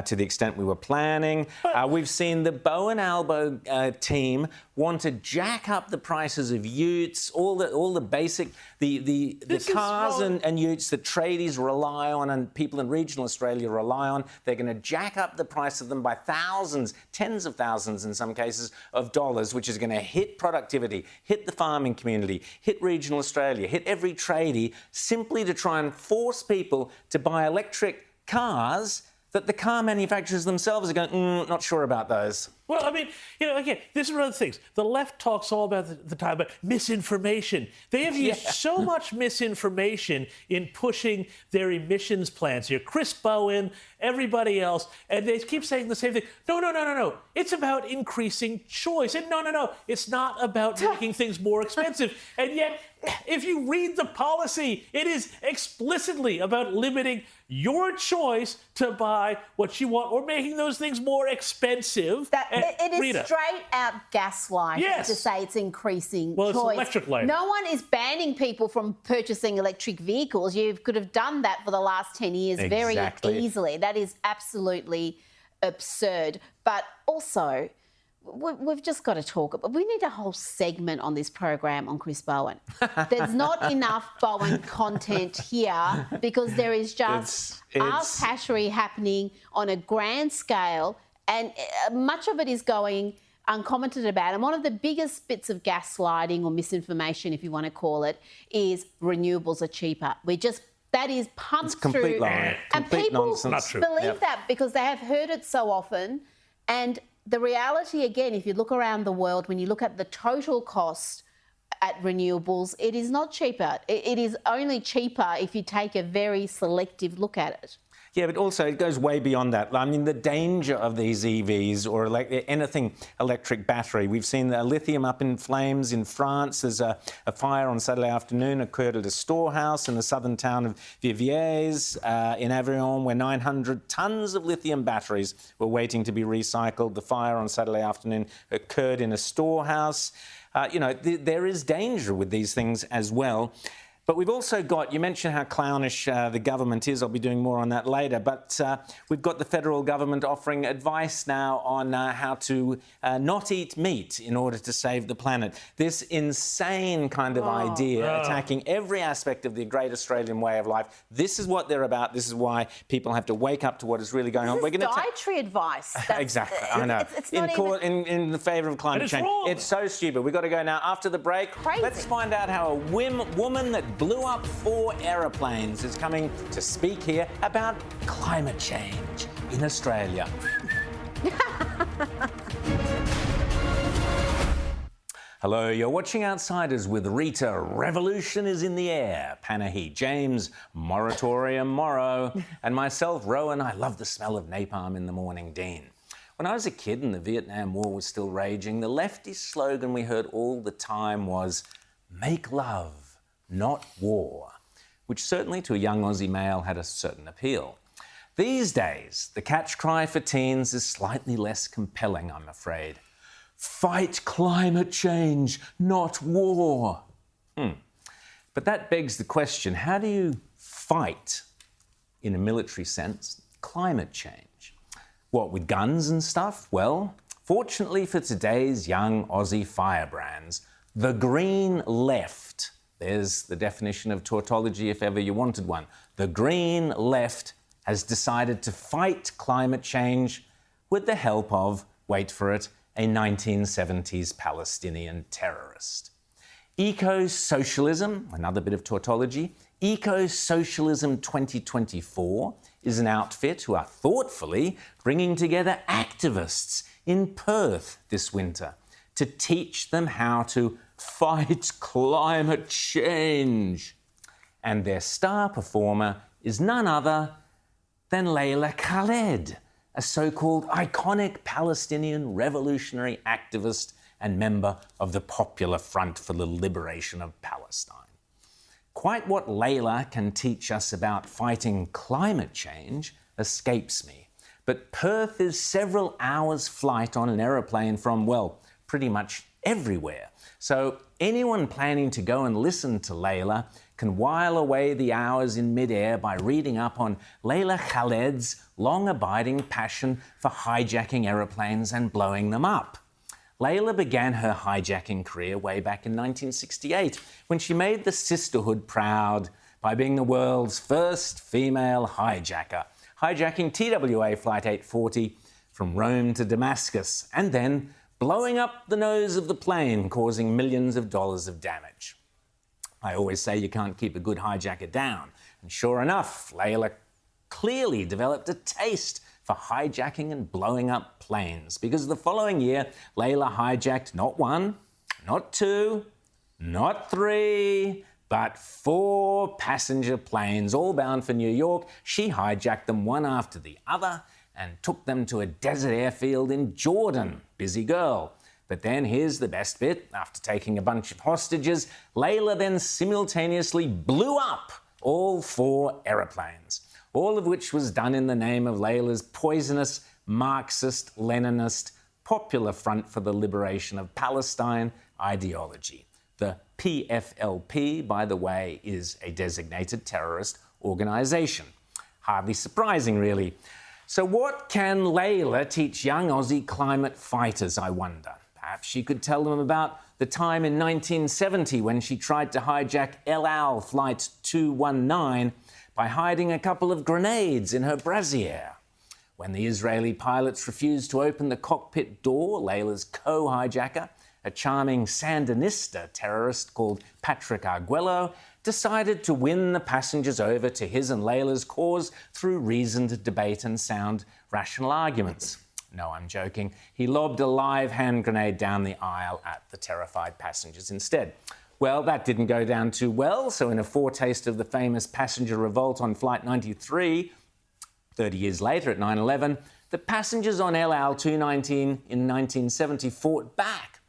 to the extent we were planning. We've seen the Bowen Albo team want to jack up the prices of utes, all the basic, the cars and utes that tradies rely on and people in regional Australia rely on. They're going to jack up the price of them by thousands, tens of thousands in some cases, of dollars, which is going to hit productivity, hit the farming community, hit regional Australia, hit every tradie, simply to try and force people to buy electric cars that the car manufacturers themselves are going, not sure about those. Well, I mean, you know, again, this is one of the things. The left talks all about the time about misinformation. They have used so much misinformation in pushing their emissions plans here. Chris Bowen, everybody else, and they keep saying the same thing. No. It's about increasing choice. And no. It's not about making things more expensive. And yet, if you read the policy, it is explicitly about limiting your choice to buy what you want or making those things more expensive. It is Rita. straight out gaslighting Yes. to say it's increasing Well, it's choice. electric lighting. No one is banning people from purchasing electric vehicles. You could have done that for the last 10 years Exactly. very easily. That is absolutely absurd. But also, we've just got to talk. We need a whole segment on this program on Chris Bowen. There's not enough Bowen content here because there is just ass-hatchery happening on a grand scale, and much of it is going uncommented about. And one of the biggest bits of gaslighting or misinformation, if you want to call it, is renewables are cheaper. That is pumped complete through. lie. And Complete people nonsense. Not true. believe Yep. that because they have heard it so often. And the reality, again, if you look around the world, when you look at the total cost at renewables, it is not cheaper. It is only cheaper if you take a very selective look at it. Yeah, but also it goes way beyond that. I mean, the danger of these EVs or anything electric battery. We've seen the lithium up in flames in France. There's a fire on Saturday afternoon occurred at a storehouse in the southern town of Viviers in Avignon, where 900 tonnes of lithium batteries were waiting to be recycled. The fire on Saturday afternoon occurred in a storehouse. There is danger with these things as well. But we've also got, you mentioned how clownish the government is. I'll be doing more on that later. But we've got the federal government offering advice now on how to not eat meat in order to save the planet. This insane kind of idea attacking every aspect of the great Australian way of life. This is what they're about. This is why people have to wake up to what is really going on. This is dietary advice. Exactly, I know. It's not in the favour of climate change. wrong. It's so stupid. We've got to go now. After the break, let's find out how a woman that blew up 4 aeroplanes is coming to speak here about climate change in Australia. Hello, you're watching Outsiders with Rita. Revolution is in the air. Panahi, James, Moratorium Morrow, and myself, Rowan. I love the smell of napalm in the morning, Dean. When I was a kid and the Vietnam War was still raging, the leftist slogan we heard all the time was, "Make love, not war," which certainly to a young Aussie male had a certain appeal. These days, the catch cry for teens is slightly less compelling, I'm afraid. Fight climate change, not war. But that begs the question, how do you fight, in a military sense, climate change? What, with guns and stuff? Well, fortunately for today's young Aussie firebrands, the green left, there's the definition of tautology if ever you wanted one, the green left has decided to fight climate change with the help of, wait for it, a 1970s Palestinian terrorist. Eco-socialism, another bit of tautology, Eco-Socialism 2024 is an outfit who are thoughtfully bringing together activists in Perth this winter to teach them how to fight climate change. And their star performer is none other than Layla Khaled, a so-called iconic Palestinian revolutionary activist and member of the Popular Front for the Liberation of Palestine. Quite what Layla can teach us about fighting climate change escapes me, but Perth is several hours' flight on an aeroplane from, well, pretty much everywhere. So anyone planning to go and listen to Layla can while away the hours in midair by reading up on Layla Khaled's long-abiding passion for hijacking aeroplanes and blowing them up. Layla began her hijacking career way back in 1968 when she made the sisterhood proud by being the world's first female hijacker, hijacking TWA Flight 840 from Rome to Damascus and then blowing up the nose of the plane, causing millions of dollars of damage. I always say you can't keep a good hijacker down. And sure enough, Layla clearly developed a taste for hijacking and blowing up planes, because the following year, Layla hijacked not 1, not 2, not 3, but 4 passenger planes, all bound for New York. She hijacked them one after the other and took them to a desert airfield in Jordan. Busy girl. But then here's the best bit. After taking a bunch of hostages, Layla then simultaneously blew up all 4 aeroplanes. all of which was done in the name of Layla's poisonous Marxist-Leninist Popular Front for the Liberation of Palestine ideology. The PFLP, by the way, is a designated terrorist organisation. Hardly surprising, really. So what can Layla teach young Aussie climate fighters, I wonder? Perhaps she could tell them about the time in 1970 when she tried to hijack El Al Flight 219 by hiding a couple of grenades in her brassiere. When the Israeli pilots refused to open the cockpit door, Layla's co-hijacker, a charming Sandinista terrorist called Patrick Arguello, decided to win the passengers over to his and Layla's cause through reasoned debate and sound, rational arguments. No, I'm joking. He lobbed a live hand grenade down the aisle at the terrified passengers instead. Well, that didn't go down too well, so in a foretaste of the famous passenger revolt on Flight 93, 30 years later at 9/11, the passengers on El Al 219 in 1970 fought back.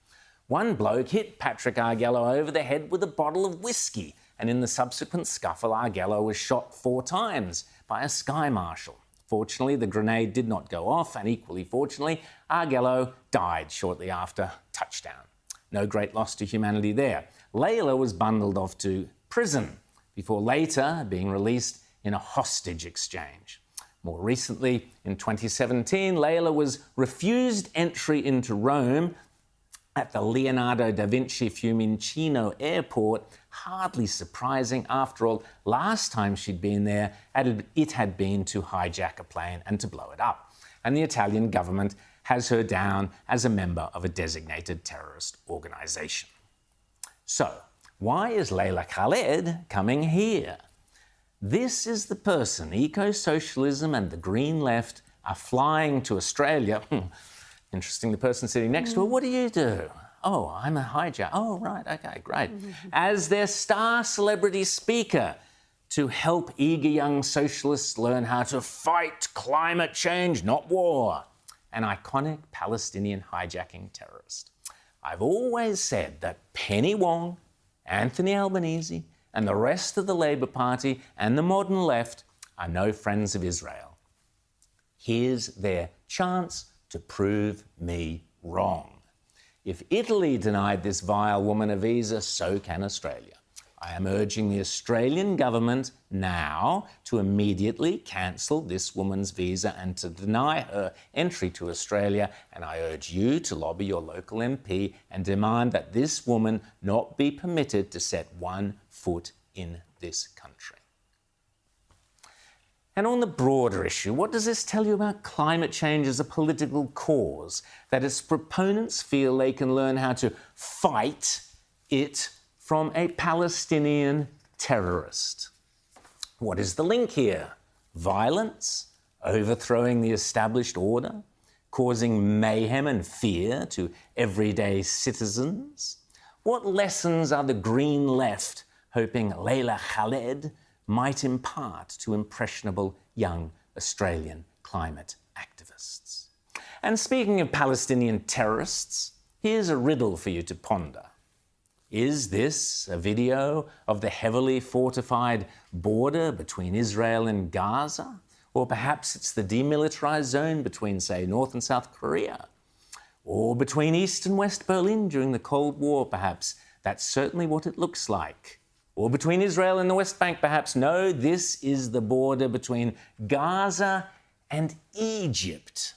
One bloke hit Patrick Arguello over the head with a bottle of whiskey, and in the subsequent scuffle, Arguello was shot 4 times by a sky marshal. Fortunately, the grenade did not go off, and equally fortunately, Arguello died shortly after touchdown. No great loss to humanity there. Layla was bundled off to prison before later being released in a hostage exchange. More recently, in 2017, Layla was refused entry into Rome at the Leonardo da Vinci Fiumicino airport. Hardly surprising. After all, last time she'd been there, it had been to hijack a plane and to blow it up. And the Italian government has her down as a member of a designated terrorist organisation. So, why is Layla Khaled coming here? This is the person eco-socialism and the Green Left are flying to Australia. Interesting, the person sitting next to her, what do you do? Oh, I'm a hijacker. Oh, right, okay, great. As their star celebrity speaker to help eager young socialists learn how to fight climate change, not war. An iconic Palestinian hijacking terrorist. I've always said that Penny Wong, Anthony Albanese, and the rest of the Labour Party and the modern left are no friends of Israel. Here's their chance to prove me wrong. If Italy denied this vile woman a visa, so can Australia. I am urging the Australian government now to immediately cancel this woman's visa and to deny her entry to Australia, and I urge you to lobby your local MP and demand that this woman not be permitted to set one foot in this country. And on the broader issue, what does this tell you about climate change as a political cause? That its proponents feel they can learn how to fight it from a Palestinian terrorist. What is the link here? Violence? Overthrowing the established order? Causing mayhem and fear to everyday citizens? What lessons are the Green Left hoping Layla Khaled might impart to impressionable young Australian climate activists? And speaking of Palestinian terrorists, here's a riddle for you to ponder. Is this a video of the heavily fortified border between Israel and Gaza? Or perhaps it's the demilitarized zone between, say, North and South Korea? Or between East and West Berlin during the Cold War, perhaps? That's certainly what it looks like. Or between Israel and the West Bank, perhaps? No, this is the border between Gaza and Egypt,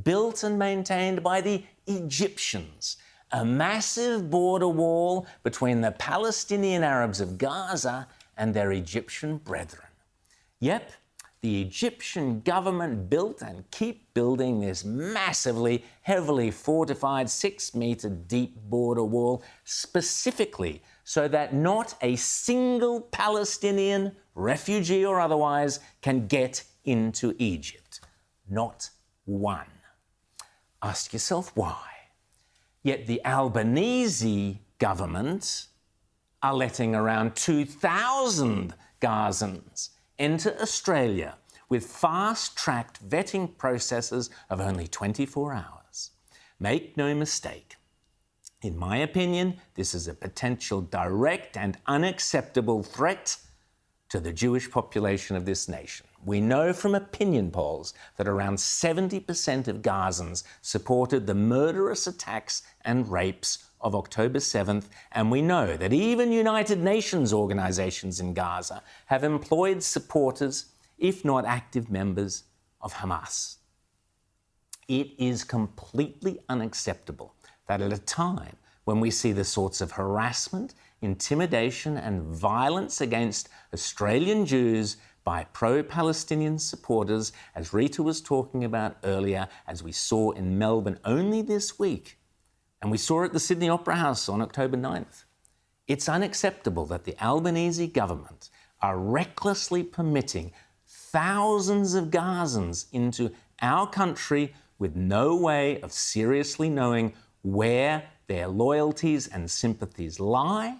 built and maintained by the Egyptians. A massive border wall between the Palestinian Arabs of Gaza and their Egyptian brethren. Yep, the Egyptian government built and keep building this massively, heavily fortified 6-metre deep border wall specifically so that not a single Palestinian, refugee or otherwise, can get into Egypt. Not one. Ask yourself why. Yet the Albanese government are letting around 2,000 Gazans enter Australia with fast-tracked vetting processes of only 24 hours. Make no mistake. In my opinion, this is a potential direct and unacceptable threat to the Jewish population of this nation. We know from opinion polls that around 70% of Gazans supported the murderous attacks and rapes of October 7th, and we know that even United Nations organisations in Gaza have employed supporters, if not active members, of Hamas. It is completely unacceptable that at a time when we see the sorts of harassment, intimidation and violence against Australian Jews by pro-Palestinian supporters, as Rita was talking about earlier, as we saw in Melbourne only this week, and we saw at the Sydney Opera House on October 9th. It's unacceptable that the Albanese government are recklessly permitting thousands of Gazans into our country with no way of seriously knowing where their loyalties and sympathies lie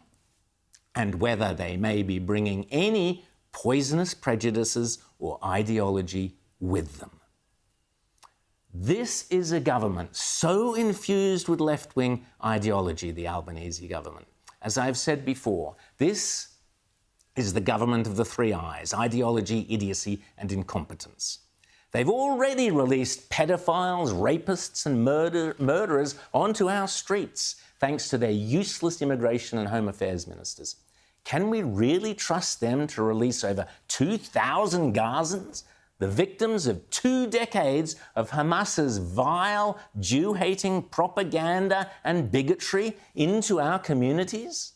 and whether they may be bringing any poisonous prejudices or ideology with them. This is a government so infused with left-wing ideology, the Albanese government. As I've said before, this is the government of the three I's: ideology, idiocy and incompetence. They've already released pedophiles, rapists and murderers onto our streets thanks to their useless immigration and home affairs ministers. Can we really trust them to release over 2,000 Gazans, the victims of 2 decades of Hamas's vile, Jew-hating propaganda and bigotry, into our communities?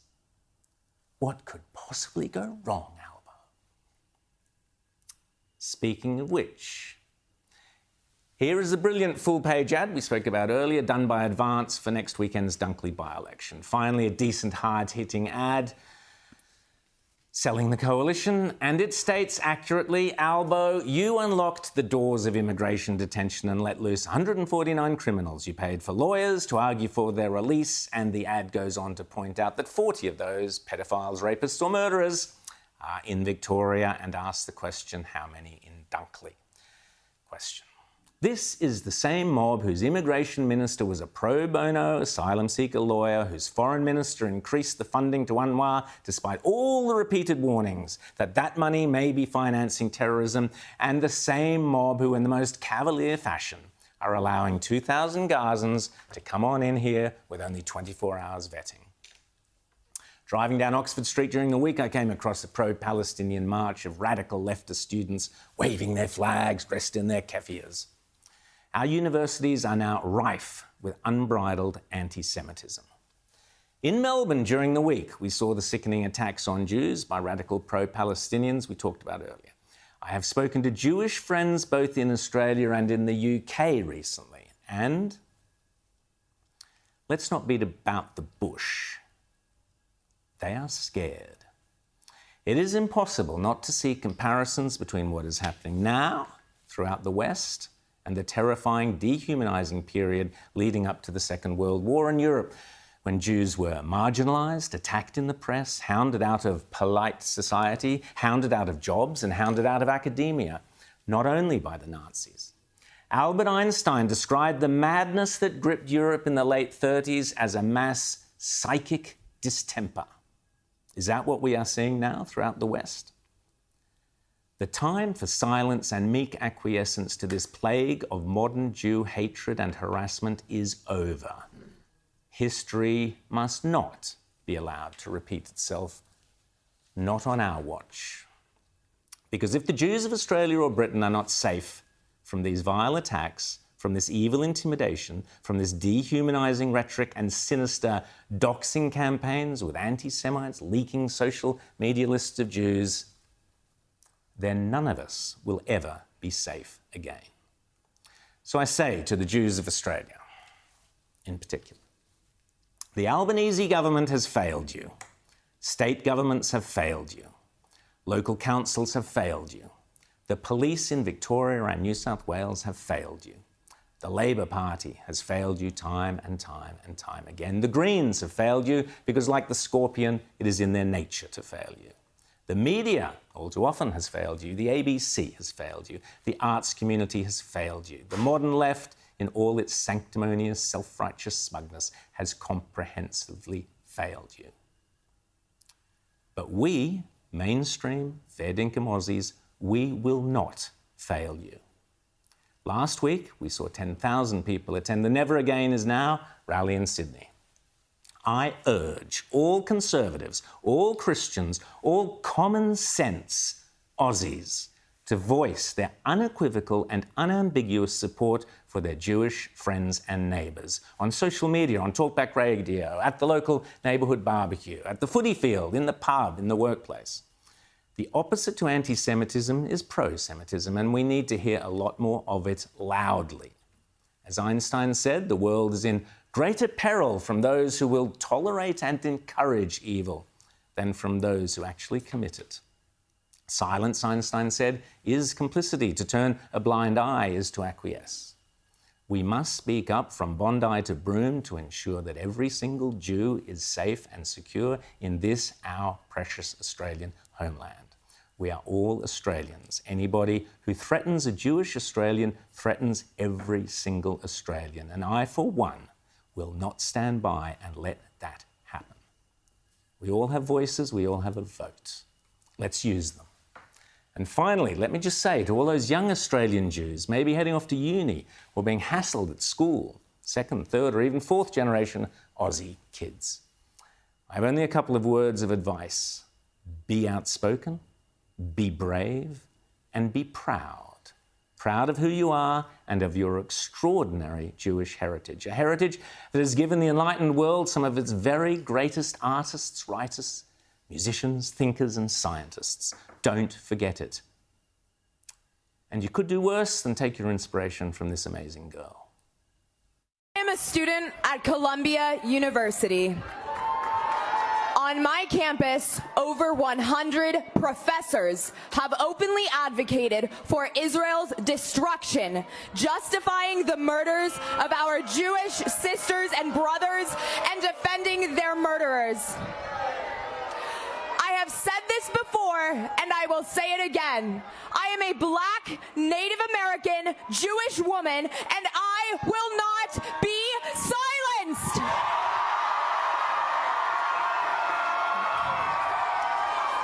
What could possibly go wrong, Albo? Speaking of which, here is a brilliant full-page ad we spoke about earlier, done by Advance for next weekend's Dunkley by-election. Finally, a decent, hard-hitting ad selling the coalition, and it states accurately, Albo, you unlocked the doors of immigration detention and let loose 149 criminals. You paid for lawyers to argue for their release, and the ad goes on to point out that 40 of those pedophiles, rapists or murderers are in Victoria, and asks the question, how many in Dunkley? Question. This is the same mob whose immigration minister was a pro bono asylum seeker lawyer, whose foreign minister increased the funding to UNRWA despite all the repeated warnings that that money may be financing terrorism, and the same mob who, in the most cavalier fashion, are allowing 2,000 Gazans to come on in here with only 24 hours vetting. Driving down Oxford Street during the week, I came across a pro-Palestinian march of radical leftist students waving their flags, dressed in their keffirs. Our universities are now rife with unbridled anti-Semitism. In Melbourne during the week, we saw the sickening attacks on Jews by radical pro-Palestinians we talked about earlier. I have spoken to Jewish friends both in Australia and in the UK recently, and let's not beat about the bush. They are scared. It is impossible not to see comparisons between what is happening now throughout the West and the terrifying, dehumanising period leading up to the Second World War in Europe, when Jews were marginalised, attacked in the press, hounded out of polite society, hounded out of jobs and hounded out of academia, not only by the Nazis. Albert Einstein described the madness that gripped Europe in the late 30s as a mass psychic distemper. Is that what we are seeing now throughout the West? The time for silence and meek acquiescence to this plague of modern Jew hatred and harassment is over. History must not be allowed to repeat itself, not on our watch. Because if the Jews of Australia or Britain are not safe from these vile attacks, from this evil intimidation, from this dehumanising rhetoric and sinister doxing campaigns with anti-Semites leaking social media lists of Jews, then none of us will ever be safe again. So I say to the Jews of Australia, in particular, the Albanese government has failed you. State governments have failed you. Local councils have failed you. The police in Victoria and New South Wales have failed you. The Labor Party has failed you time and time and time again. The Greens have failed you because, like the scorpion, it is in their nature to fail you. The media, all too often, has failed you. The ABC has failed you. The arts community has failed you. The modern left, in all its sanctimonious, self-righteous smugness, has comprehensively failed you. But we mainstream, fair dinkum Aussies, we will not fail you. Last week, we saw 10,000 people attend the Never Again Is Now rally in Sydney. I urge all Conservatives, all Christians, all common sense Aussies to voice their unequivocal and unambiguous support for their Jewish friends and neighbours on social media, on Talkback Radio, at the local neighbourhood barbecue, at the footy field, in the pub, in the workplace. The opposite to anti-Semitism is pro-Semitism, and we need to hear a lot more of it loudly. As Einstein said, the world is in greater peril from those who will tolerate and encourage evil than from those who actually commit it. Silence, Einstein said, is complicity. To turn a blind eye is to acquiesce. We must speak up from Bondi to Broome to ensure that every single Jew is safe and secure in this, our precious Australian homeland. We are all Australians. Anybody who threatens a Jewish Australian threatens every single Australian. And I, for one, will not stand by and let that happen. We all have voices, we all have a vote. Let's use them. And finally, let me just say to all those young Australian Jews, maybe heading off to uni or being hassled at school, second, third, or even fourth generation Aussie kids, I have only a couple of words of advice. Be outspoken, be brave, and be proud. Proud of who you are and of your extraordinary Jewish heritage, a heritage that has given the enlightened world some of its very greatest artists, writers, musicians, thinkers, and scientists. Don't forget it. And you could do worse than take your inspiration from this amazing girl. I am a student at Columbia University. On my campus, over 100 professors have openly advocated for Israel's destruction, justifying the murders of our Jewish sisters and brothers and defending their murderers. I have said this before, and I will say it again. I am a Black, Native American, Jewish woman, and I will not be silenced.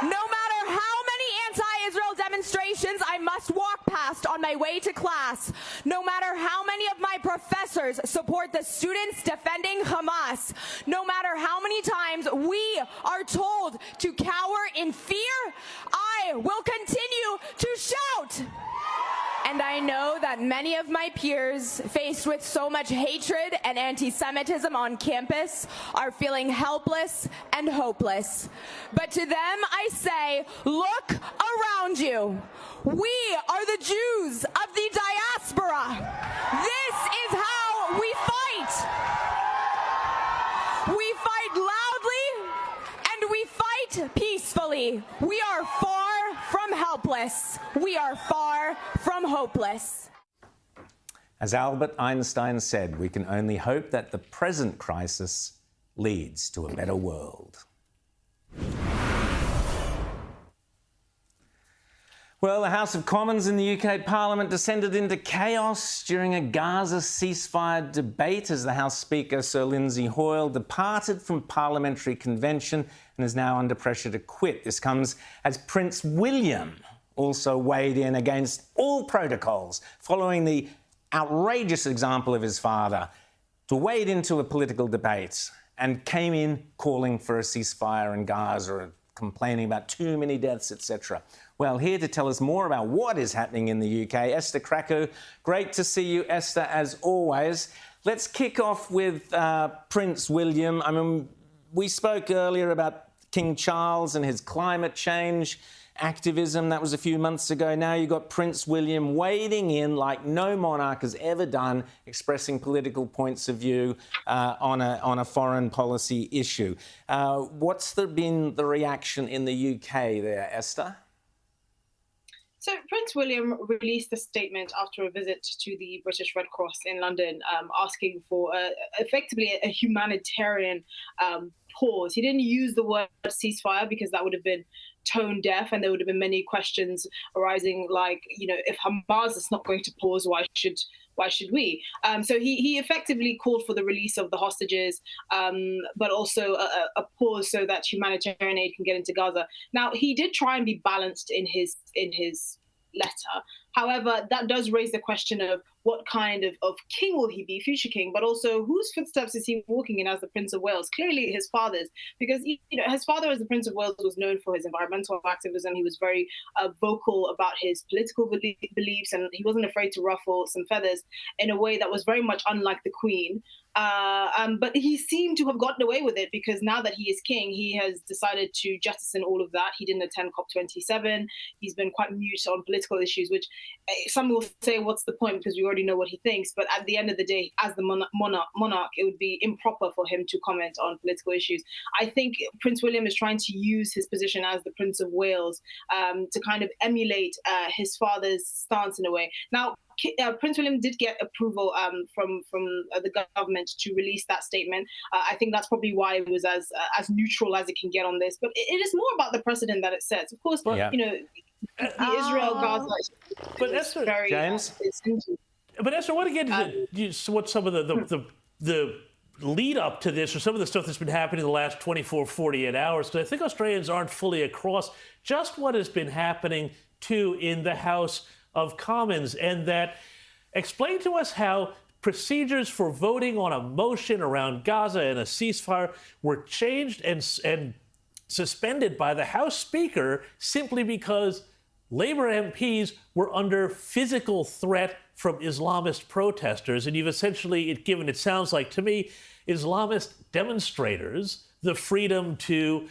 No matter how many anti-Israel demonstrations I must walk past on my way to class, no matter how many of my professors support the students defending Hamas, no matter how many times we are told to cower in fear, I will continue to shout. And I know that many of my peers, faced with so much hatred and anti-Semitism on campus, are feeling helpless and hopeless. But to them I say, look around you. We are the Jews of the diaspora. This is how we fight. We fight loudly and we fight peacefully. We are far from helpless. We are far from hopeless. As Albert Einstein said, we can only hope that the present crisis leads to a better world. Well, the House of Commons in the UK Parliament descended into chaos during a Gaza ceasefire debate as the House Speaker, Sir Lindsay Hoyle, departed from parliamentary convention and is now under pressure to quit. This comes as Prince William also weighed in against all protocols, following the outrageous example of his father, to wade into a political debate and came in calling for a ceasefire in Gaza, complaining about too many deaths, etc. Well, here to tell us more about what is happening in the UK, Esther Krakow. Great to see you, Esther, as always. Let's kick off with Prince William. I mean, we spoke earlier about King Charles and his climate change activism. That was a few months ago. Now you've got Prince William wading in like no monarch has ever done, expressing political points of view on a foreign policy issue. What's been the reaction in the UK there, Esther? So Prince William released a statement after a visit to the British Red Cross in London, asking for effectively a humanitarian pause. He didn't use the word ceasefire because that would have been tone deaf, and there would have been many questions arising like, you know, if Hamas is not going to pause, why should Why should we? So he effectively called for the release of the hostages, but also a pause so that humanitarian aid can get into Gaza. Now, he did try and be balanced in his letter. However, that does raise the question of what kind of king will he be, future king, but also whose footsteps is he walking in as the Prince of Wales? Clearly his father's, because his father as the Prince of Wales was known for his environmental activism. He was very vocal about his political beliefs, and he wasn't afraid to ruffle some feathers in a way that was very much unlike the Queen. But he seemed to have gotten away with it, because now that he is king, he has decided to jettison all of that. He didn't attend COP27. He's been quite mute on political issues, which some will say, what's the point? Because we already know what he thinks. But at the end of the day, as the monarch, it would be improper for him to comment on political issues. I think Prince William is trying to use his position as the Prince of Wales to kind of emulate his father's stance in a way. Now, Prince William did get approval from the government to release that statement. I think that's probably why it was as neutral as it can get on this. But it is more about the precedent that it sets. Of course, the Israel-Gaza. But Esther, very, James. But Esther, I want to get into what some of the lead up to this, or some of the stuff that's been happening in the last 24, 48 hours, because I think Australians aren't fully across just what has been happening too in the House of Commons, and that explain to us how procedures for voting on a motion around Gaza and a ceasefire were changed and suspended by the House Speaker simply because Labour MPs were under physical threat from Islamist protesters. And you've essentially given, it sounds like to me, Islamist demonstrators the freedom to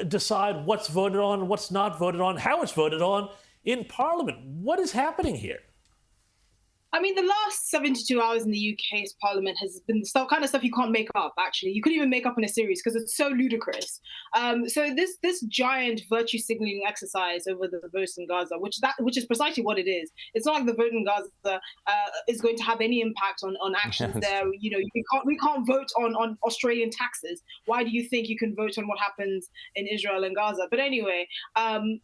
decide what's voted on, what's not voted on, how it's voted on in Parliament. What is happening here? I mean, the last 72 hours in the UK's Parliament has been the kind of stuff you can't make up, actually. You couldn't even make up in a series because it's so ludicrous. So this giant virtue signaling exercise over the votes in Gaza, which is precisely what it is. It's not like the vote in Gaza is going to have any impact on actions there. You know, we can't vote on Australian taxes. Why do you think you can vote on what happens in Israel and Gaza? But anyway,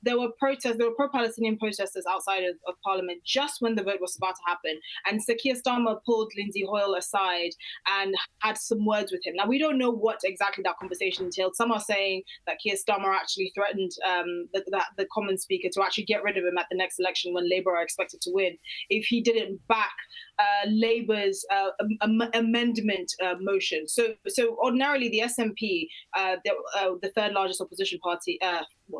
there were pro-Palestinian protesters outside of Parliament just when the vote was about to happen. And Sir Keir Starmer pulled Lindsay Hoyle aside and had some words with him. Now, we don't know what exactly that conversation entailed. Some are saying that Keir Starmer actually threatened the Commons Speaker to actually get rid of him at the next election when Labour are expected to win if he didn't back Labour's amendment motion. So ordinarily the SNP, the third largest opposition party,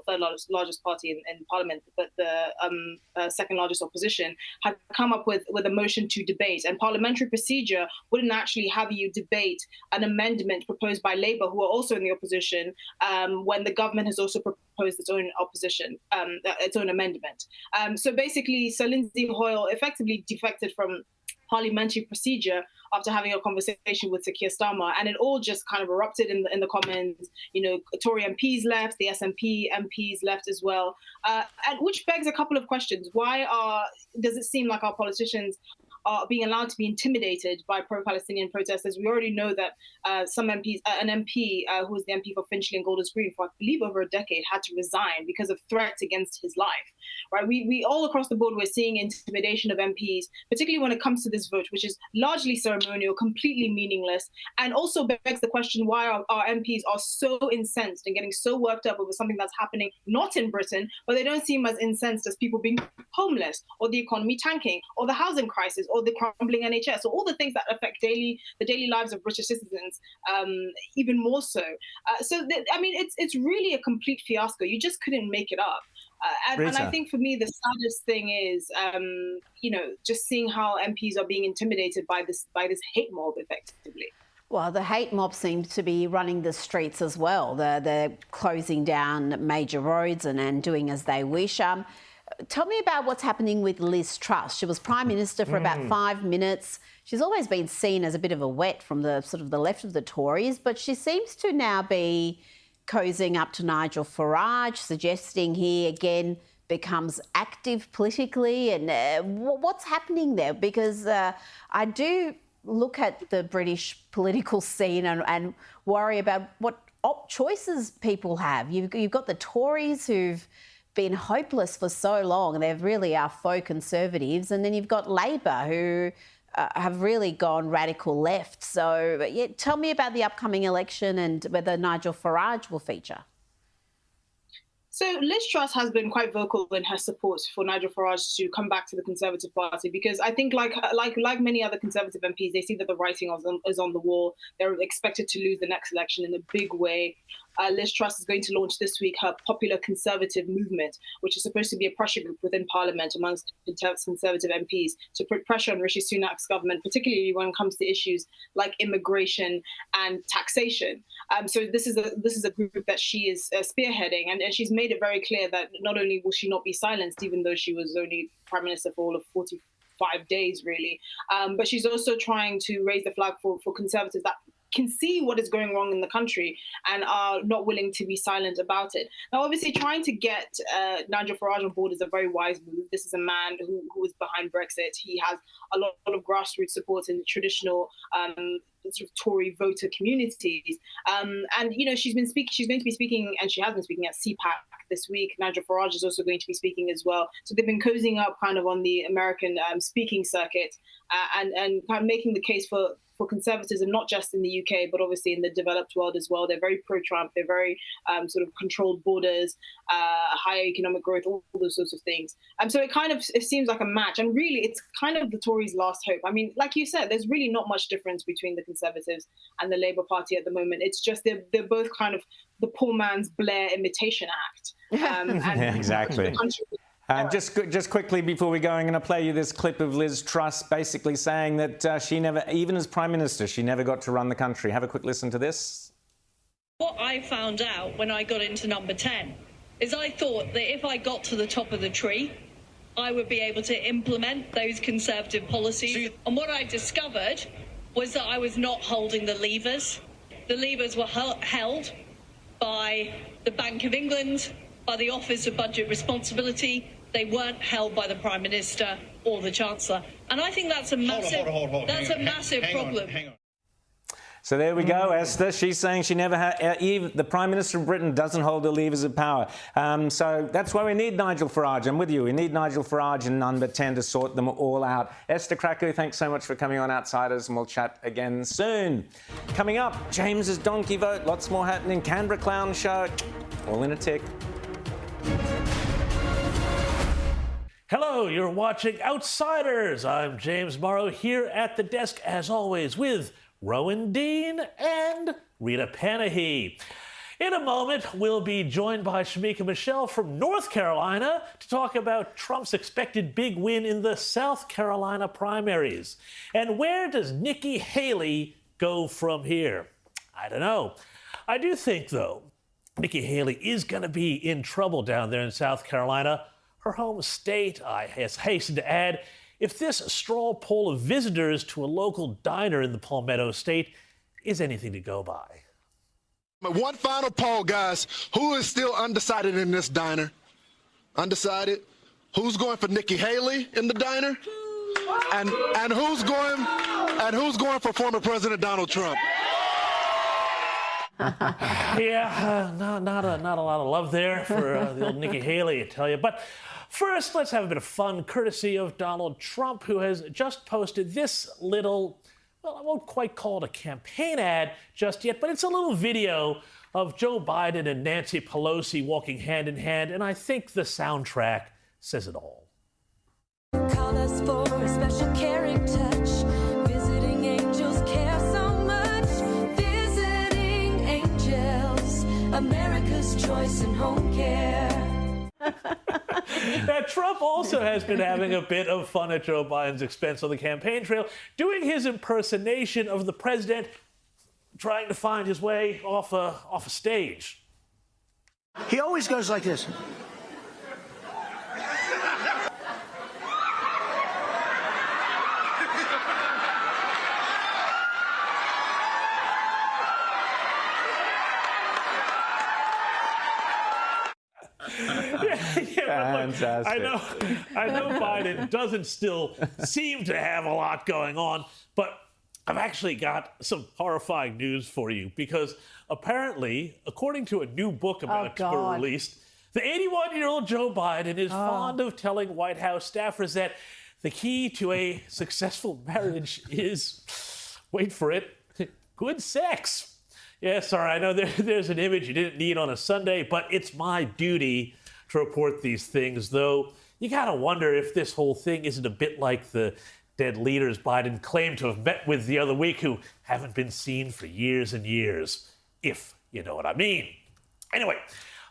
third largest party in Parliament, but the second largest opposition, had come up with a motion to debate. And parliamentary procedure wouldn't actually have you debate an amendment proposed by Labour, who are also in the opposition, when the government has also proposed its own its own amendment. So basically, Sir Lindsay Hoyle effectively defected from parliamentary procedure after having a conversation with Sir Keir Starmer, and it all just kind of erupted in the Commons. You know, Tory MPs left, the SNP MPs left as well, and which begs a couple of questions. Why does it seem like our politicians are being allowed to be intimidated by pro-Palestinian protesters? We already know that some MPs, an MP who was the MP for Finchley and Golders Green for I believe over a decade, had to resign because of threats against his life. Right? We all across the board, we're seeing intimidation of MPs, particularly when it comes to this vote, which is largely ceremonial, completely meaningless, and also begs the question why our MPs are so incensed and getting so worked up over something that's happening not in Britain, but they don't seem as incensed as people being homeless, or the economy tanking, or the housing crisis, or the crumbling NHS, or all the things that affect the daily lives of British citizens, even more so. I mean, it's really a complete fiasco. You just couldn't make it up. And I think for me, the saddest thing is, just seeing how MPs are being intimidated by this hate mob, effectively. Well, the hate mob seems to be running the streets as well. They're closing down major roads and doing as they wish. Tell me about what's happening with Liz Truss. She was Prime Minister for about 5 minutes. She's always been seen as a bit of a wet from the sort of the left of the Tories, but she seems to now be cozying up to Nigel Farage, suggesting he again becomes active politically. And what's happening there? Because I do look at the British political scene and worry about what choices people have. You've got the Tories who've been hopeless for so long, and they really are faux conservatives, and then you've got Labor who have really gone radical left. So yeah, tell me about the upcoming election and whether Nigel Farage will feature. So Liz Truss has been quite vocal in her support for Nigel Farage to come back to the Conservative Party, because I think like many other Conservative MPs, they see that the writing is on the wall. They're expected to lose the next election in a big way. Liz Truss is going to launch this week her Popular Conservative Movement, which is supposed to be a pressure group within Parliament amongst Conservative MPs to put pressure on Rishi Sunak's government, particularly when it comes to issues like immigration and taxation. So this is a group that she is spearheading, and she's made it very clear that not only will she not be silenced, even though she was only Prime Minister for all of 45 days, really, but she's also trying to raise the flag for Conservatives that can see what is going wrong in the country and are not willing to be silent about it. Now, obviously, trying to get Nigel Farage on board is a very wise move. This is a man who is behind Brexit. He has a lot of grassroots support in the traditional sort of Tory voter communities. And, you know, she's going to be speaking, and she has been speaking at CPAC this week. Nigel Farage is also going to be speaking as well. So they've been cozying up kind of on the American speaking circuit and kind of making the case for conservatism, not just in the UK, but obviously in the developed world as well. They're very pro-Trump. They're very sort of controlled borders, higher economic growth, all those sorts of things. So it seems like a match. And really, it's kind of the Tories' last hope. I mean, like you said, there's really not much difference between the Conservatives and the Labour Party at the moment. It's just they're both kind of the poor man's Blair imitation act. Yeah, exactly. Just quickly before we go, I'm going to play you this clip of Liz Truss basically saying that she never, even as Prime Minister, she never got to run the country. Have a quick listen to this. What I found out when I got into number 10 is I thought that if I got to the top of the tree, I would be able to implement those Conservative policies. And what I discovered was that I was not holding the levers. The levers were held by the Bank of England, by the Office of Budget Responsibility. They weren't held by the Prime Minister or the Chancellor. And I think that's a massive, massive problem. So there we go, Esther. She's saying she never had, the Prime Minister of Britain doesn't hold the levers of power. So that's why we need Nigel Farage. I'm with you. We need Nigel Farage and number 10 to sort them all out. Esther Krakow, thanks so much for coming on Outsiders, and we'll chat again soon. Coming up, James's donkey vote. Lots more happening. Canberra Clown Show. All in a tick. Hello, you're watching Outsiders. I'm James Morrow here at the desk, as always, with Rowan Dean and Rita Panahy. In a moment, we'll be joined by Shamika Michelle from North Carolina to talk about Trump's expected big win in the South Carolina primaries. And where does Nikki Haley go from here? I don't know. I do think, though, Nikki Haley is going to be in trouble down there in South Carolina, her home state. I hasten to add, if this straw poll of visitors to a local diner in the Palmetto State is anything to go by. One final poll, guys. Who is still undecided in this diner? Undecided? Who's going for Nikki Haley in the diner? And who's going for former President Donald Trump? Yeah, not a lot of love there for the old Nikki Haley, I tell you. But first, let's have a bit of fun, courtesy of Donald Trump, who has just posted this little, well, I won't quite call it a campaign ad just yet, but it's a little video of Joe Biden and Nancy Pelosi walking hand in hand, and I think the soundtrack says it all. Call us for a special caring touch. Visiting angels care so much. Visiting angels, America's choice in home care. Now, Trump also has been having a bit of fun at Joe Biden's expense on the campaign trail, doing his impersonation of the president, trying to find his way off a stage. He always goes like this. Fantastic. I know Biden doesn't still seem to have a lot going on, but I've actually got some horrifying news for you, because apparently, according to a new book about to be released, the 81-year-old Joe Biden is fond of telling White House staffers that The key to a successful marriage is, wait for it, good sex. Yeah, sorry, I know there's an image you didn't need on a Sunday, but it's my duty to report these things, though you gotta wonder if this whole thing isn't a bit like the dead leaders Biden claimed to have met with the other week who haven't been seen for years and years, if you know what I mean. Anyway,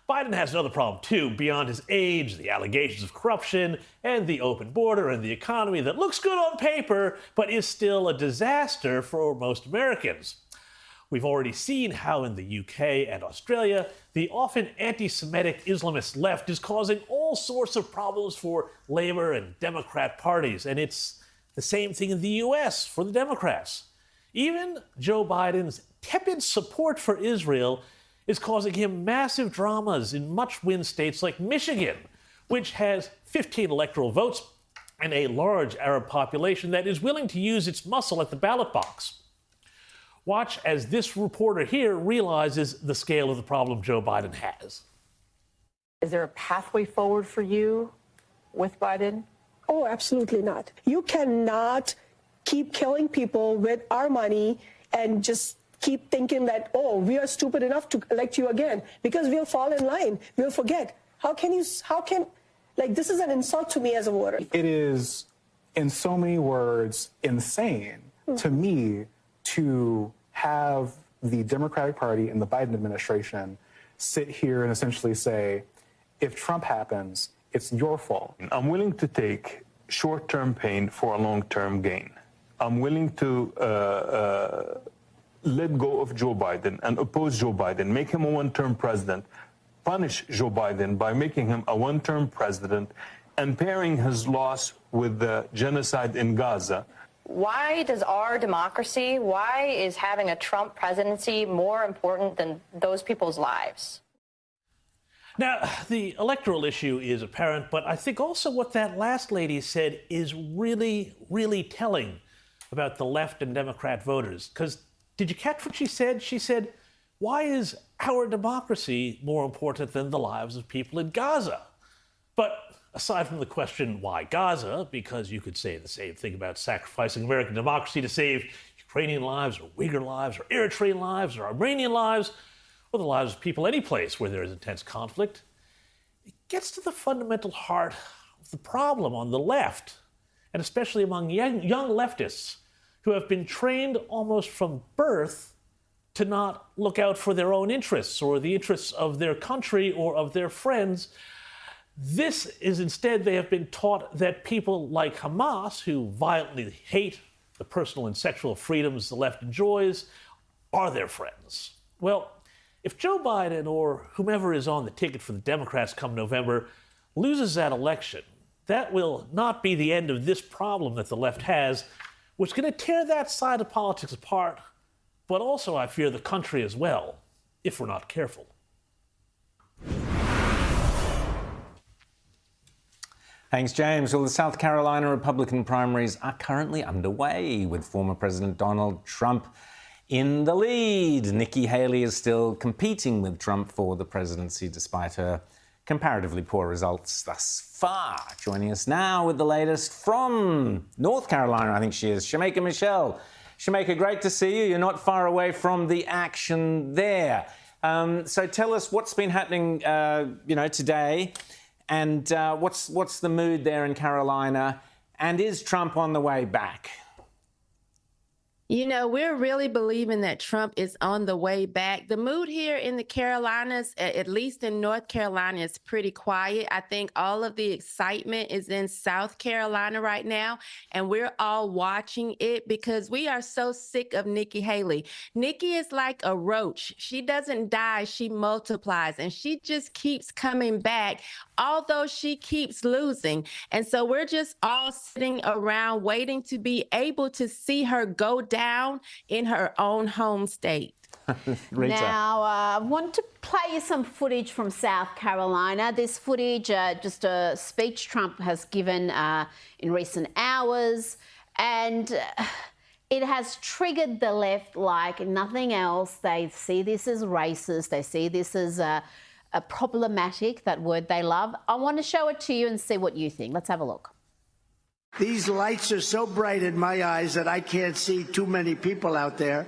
Biden has another problem too, beyond his age, the allegations of corruption, and the open border and the economy that looks good on paper, but is still a disaster for most Americans. We've already seen how in the UK and Australia, the often anti-Semitic Islamist left is causing all sorts of problems for Labour and Democrat parties, and it's the same thing in the US for the Democrats. Even Joe Biden's tepid support for Israel is causing him massive dramas in much-win states like Michigan, which has 15 electoral votes and a large Arab population that is willing to use its muscle at the ballot box. Watch as this reporter here realizes the scale of the problem Joe Biden has. Is there a pathway forward for you with Biden? Oh, absolutely not. You cannot keep killing people with our money and just keep thinking that, oh, we are stupid enough to elect you again, because we'll fall in line. We'll forget. This is an insult to me as a voter. It is, in so many words, insane to me to have the Democratic Party and the Biden administration sit here and essentially say, if Trump happens, it's your fault. I'm willing to take short-term pain for a long-term gain. I'm willing to let go of Joe Biden and oppose Joe Biden, make him a one-term president, punish Joe Biden by making him a one-term president and pairing his loss with the genocide in Gaza. Why does our democracy, why is having a Trump presidency more important than those people's lives? Now, the electoral issue is apparent, but I think also what that last lady said is really, really telling about the left and Democrat voters. Because did you catch what she said? She said, why is our democracy more important than the lives of people in Gaza? But aside from the question, why Gaza, because you could say the same thing about sacrificing American democracy to save Ukrainian lives or Uyghur lives or Eritrean lives or Armenian lives, or the lives of people any place where there is intense conflict, it gets to the fundamental heart of the problem on the left, and especially among young leftists who have been trained almost from birth to not look out for their own interests or the interests of their country or of their friends. This is instead, they have been taught that people like Hamas, who violently hate the personal and sexual freedoms the left enjoys, are their friends. Well, if Joe Biden or whomever is on the ticket for the Democrats come November loses that election, that will not be the end of this problem that the left has, which is going to tear that side of politics apart, but also, I fear, the country as well, if we're not careful. Thanks, James. Well, the South Carolina Republican primaries are currently underway, with former President Donald Trump in the lead. Nikki Haley is still competing with Trump for the presidency, despite her comparatively poor results thus far. Joining us now with the latest from North Carolina, I think she is, Shemeka Michelle. Shemeka, great to see you. You're not far away from the action there. So tell us what's been happening, today. And what's the mood there in Carolina? And is Trump on the way back? You know, we're really believing that Trump is on the way back. The mood here in the Carolinas, at least in North Carolina, is pretty quiet. I think all of the excitement is in South Carolina right now, and we're all watching it because we are so sick of Nikki Haley. Nikki is like a roach. She doesn't die, she multiplies, and she just keeps coming back, although she keeps losing. And so we're just all sitting around waiting to be able to see her go down in her own home state. Now, I want to play you some footage from South Carolina. This footage, just a speech Trump has given in recent hours, and it has triggered the left like nothing else. They see this as racist. They see this as a problematic, that word they love. I want to show it to you and see what you think. Let's have a look. These lights are so bright in my eyes that I can't see too many people out there.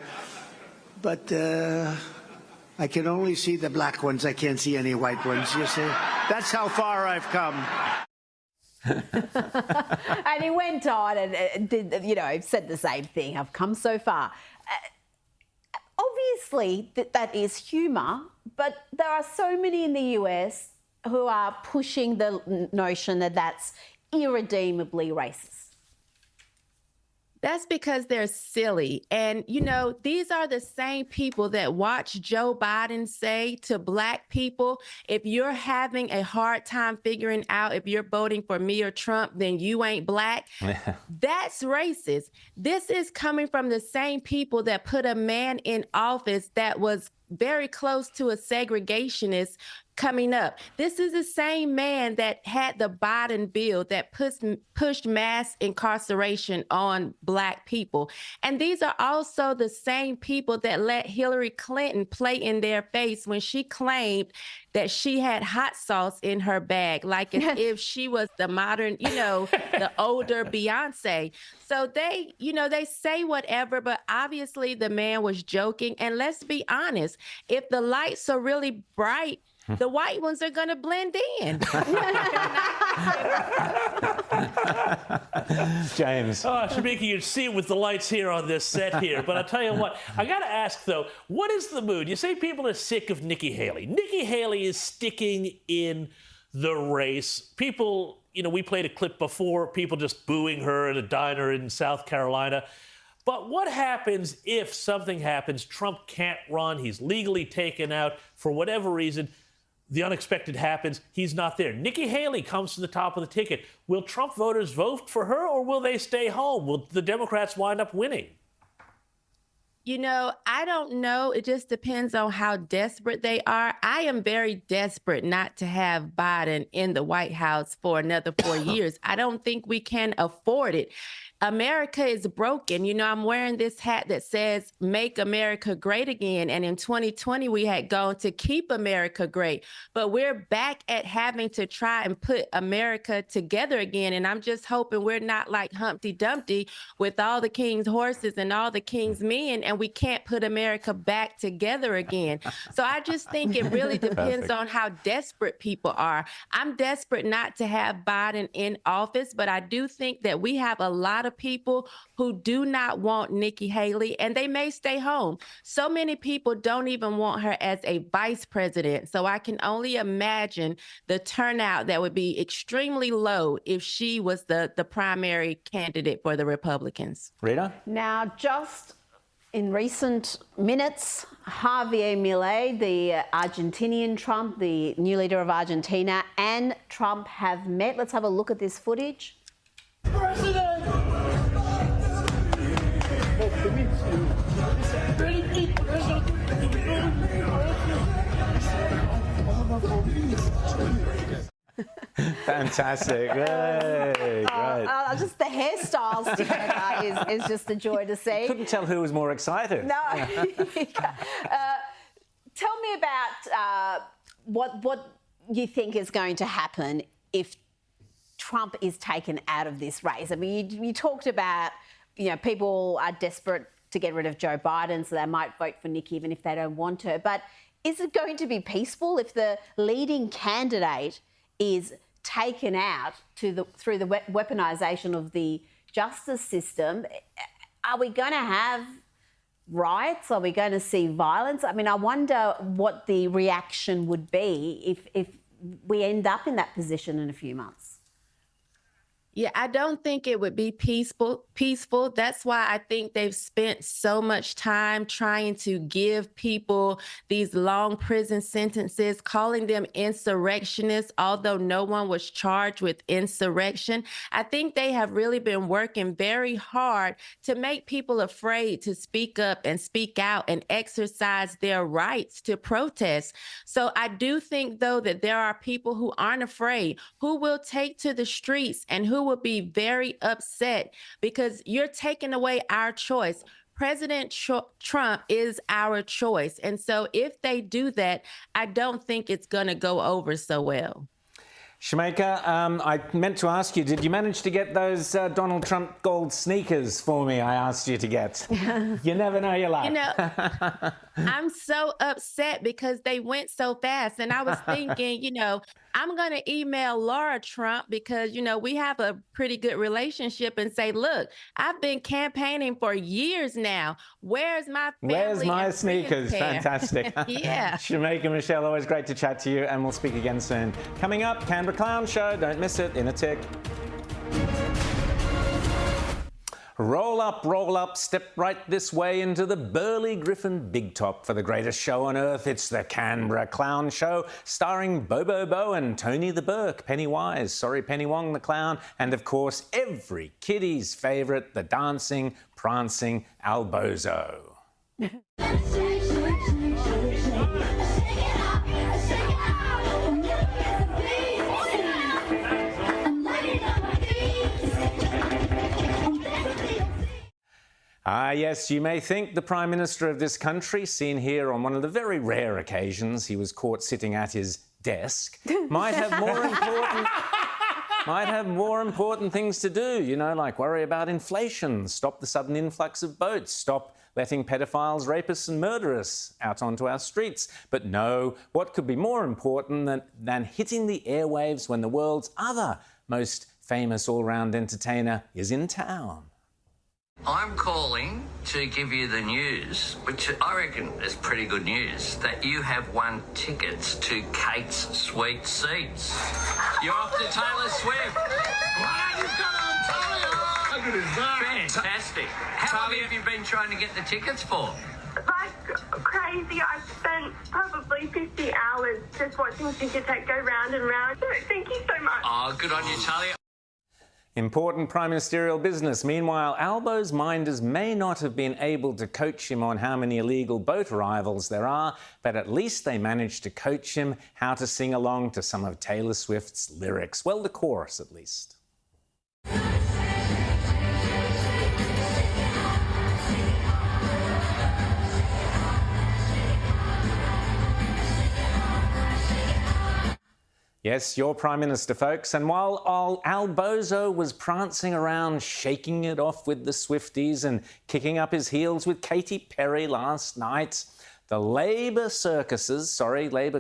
But I can only see the black ones. I can't see any white ones, you see. That's how far I've come. And he went on and did, said the same thing. I've come so far. Obviously, that is humour, but there are so many in the US who are pushing the notion that that's irredeemably racist. That's because they're silly. And, these are the same people that watch Joe Biden say to black people, if you're having a hard time figuring out if you're voting for me or Trump, then you ain't black. That's racist. This is coming from the same people that put a man in office that was very close to a segregationist coming up. This is the same man that had the Biden bill that pushed mass incarceration on black people. And these are also the same people that let Hillary Clinton play in their face when she claimed that she had hot sauce in her bag, like as if she was the modern, the older Beyonce. So they say whatever, but obviously the man was joking. And let's be honest, if the lights are really bright, the white ones are going to blend in. James. Oh, Shamika, you see it with the lights here on this set here. But I'll tell you what, I got to ask, though, what is the mood? You say people are sick of Nikki Haley. Nikki Haley is sticking in the race. People, we played a clip before, people just booing her at a diner in South Carolina. But what happens if something happens? Trump can't run. He's legally taken out for whatever reason. The unexpected happens. He's not there. Nikki Haley comes to the top of the ticket. Will Trump voters vote for her, or will they stay home? Will the Democrats wind up winning? I don't know. It just depends on how desperate they are. I am very desperate not to have Biden in the White House for another 4 years. I don't think we can afford it. America is broken. I'm wearing this hat that says Make America Great Again. And in 2020, we had gone to Keep America Great. But we're back at having to try and put America together again. And I'm just hoping we're not like Humpty Dumpty with all the king's horses and all the king's men, and we can't put America back together again. So I just think it really depends on how desperate people are. I'm desperate not to have Biden in office, but I do think that we have a lot of people who do not want Nikki Haley, and they may stay home. So many people don't even want her as a vice president. So I can only imagine the turnout that would be extremely low if she was the primary candidate for the Republicans. Rita? Now, just in recent minutes, Javier Milei, the Argentinian Trump, the new leader of Argentina, and Trump have met. Let's have a look at this footage. President! Fantastic. Great. Just the hairstyles together is just a joy to see. Couldn't tell who was more excited. No. Tell me about what you think is going to happen if Trump is taken out of this race. I mean, you talked about, people are desperate to get rid of Joe Biden, so they might vote for Nikki even if they don't want her. But is it going to be peaceful if the leading candidate is taken out through the weaponization of the justice system? Are we going to have riots? Are we going to see violence? I mean, I wonder what the reaction would be if we end up in that position in a few months. Yeah, I don't think it would be peaceful. That's why I think they've spent so much time trying to give people these long prison sentences, calling them insurrectionists, although no one was charged with insurrection. I think they have really been working very hard to make people afraid to speak up and speak out and exercise their rights to protest. So I do think, though, that there are people who aren't afraid, who will take to the streets and who will be very upset because you're taking away our choice. President Trump is our choice. And so if they do that, I don't think it's going to go over so well. Shamika, I meant to ask you, did you manage to get those Donald Trump gold sneakers for me I asked you to get? You never know your luck. You know, I'm so upset because they went so fast. And I was thinking, you know, I'm going to email Laura Trump because, you know, we have a pretty good relationship and say, look, I've been campaigning for years now. Where's my family? Where's my sneakers? Fantastic. Yeah. Shamika, Michelle, always great to chat to you, and we'll speak again soon. Coming up, Canberra Clown Show. Don't miss it in a tick. Roll up, step right this way into the Burley Griffin Big Top for the greatest show on earth. It's the Canberra Clown Show, starring Bobo Bowen, Tony the Burke, Pennywise, sorry Penny Wong the Clown, and of course every kiddie's favourite, the dancing, prancing Albozo. Yes, you may think the Prime Minister of this country, seen here on one of the very rare occasions he was caught sitting at his desk, might have more important things to do, you know, like worry about inflation, stop the sudden influx of boats, stop letting pedophiles, rapists and murderers out onto our streets. But no, what could be more important than hitting the airwaves when the world's other most famous all-round entertainer is in town? I'm calling to give you the news, which I reckon is pretty good news, that you have won tickets to Kate's Sweet Seats. You're off to Taylor Swift. Wow, you've got on Taylor. How good is that? Fantastic. How long have you been trying to get the tickets for? Like crazy. I've spent probably 50 hours just watching Ticketek go round and round. So thank you so much. Oh, good on you, Talia. Important prime ministerial business. Meanwhile, Albo's minders may not have been able to coach him on how many illegal boat arrivals there are, but at least they managed to coach him how to sing along to some of Taylor Swift's lyrics. Well, the chorus, at least. Yes, your Prime Minister, folks. And while Albozo was prancing around, shaking it off with the Swifties and kicking up his heels with Katy Perry last night, the Labor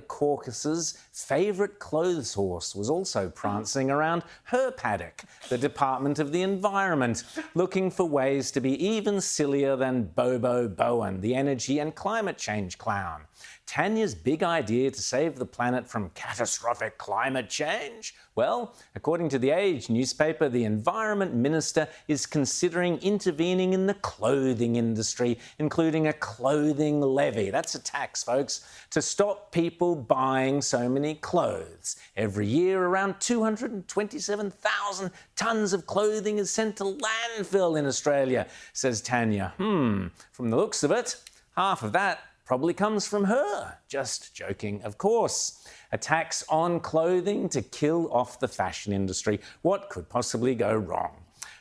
caucus's favourite clothes horse was also prancing around her paddock, the Department of the Environment, looking for ways to be even sillier than Bobo Bowen, the energy and climate change clown. Tanya's big idea to save the planet from catastrophic climate change? Well, according to The Age newspaper, the Environment Minister is considering intervening in the clothing industry, including a clothing levy. That's a tax, folks, to stop people buying so many clothes. Every year, around 227,000 tonnes of clothing is sent to landfill in Australia, says Tanya. From the looks of it, half of that probably comes from her. Just joking, of course. A tax on clothing to kill off the fashion industry. What could possibly go wrong?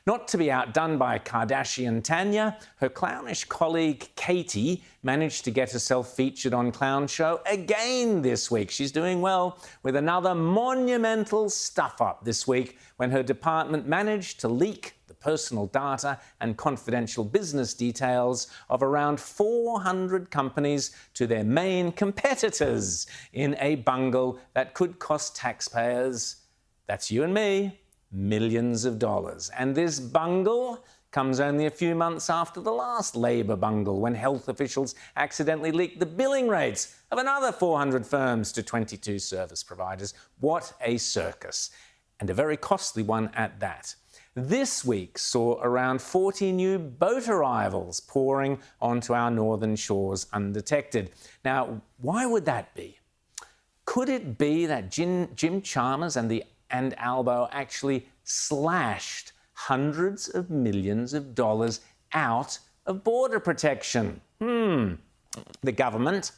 Not to be outdone by Kardashian Tanya, her clownish colleague Katie managed to get herself featured on Clown Show again this week. She's doing well with another monumental stuff-up this week when her department managed to leak the personal data and confidential business details of around 400 companies to their main competitors in a bungle that could cost taxpayers, that's you and me, millions of dollars. And this bungle comes only a few months after the last Labor bungle, when health officials accidentally leaked the billing rates of another 400 firms to 22 service providers. What a circus, and a very costly one at that. This week saw around 40 new boat arrivals pouring onto our northern shores undetected. Now, why would that be? Could it be that Jim Chalmers and Albo actually slashed hundreds of millions of dollars out of border protection? The government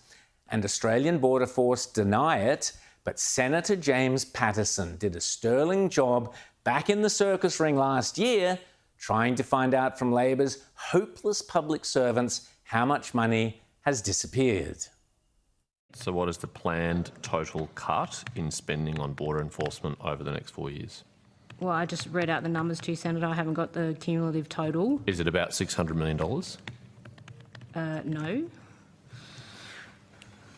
and Australian Border Force deny it, but Senator James Patterson did a sterling job back in the circus ring last year, trying to find out from Labor's hopeless public servants how much money has disappeared. So what is the planned total cut in spending on border enforcement over the next 4 years? Well, I just read out the numbers to you, Senator. I haven't got the cumulative total. Is it about $600 million? No.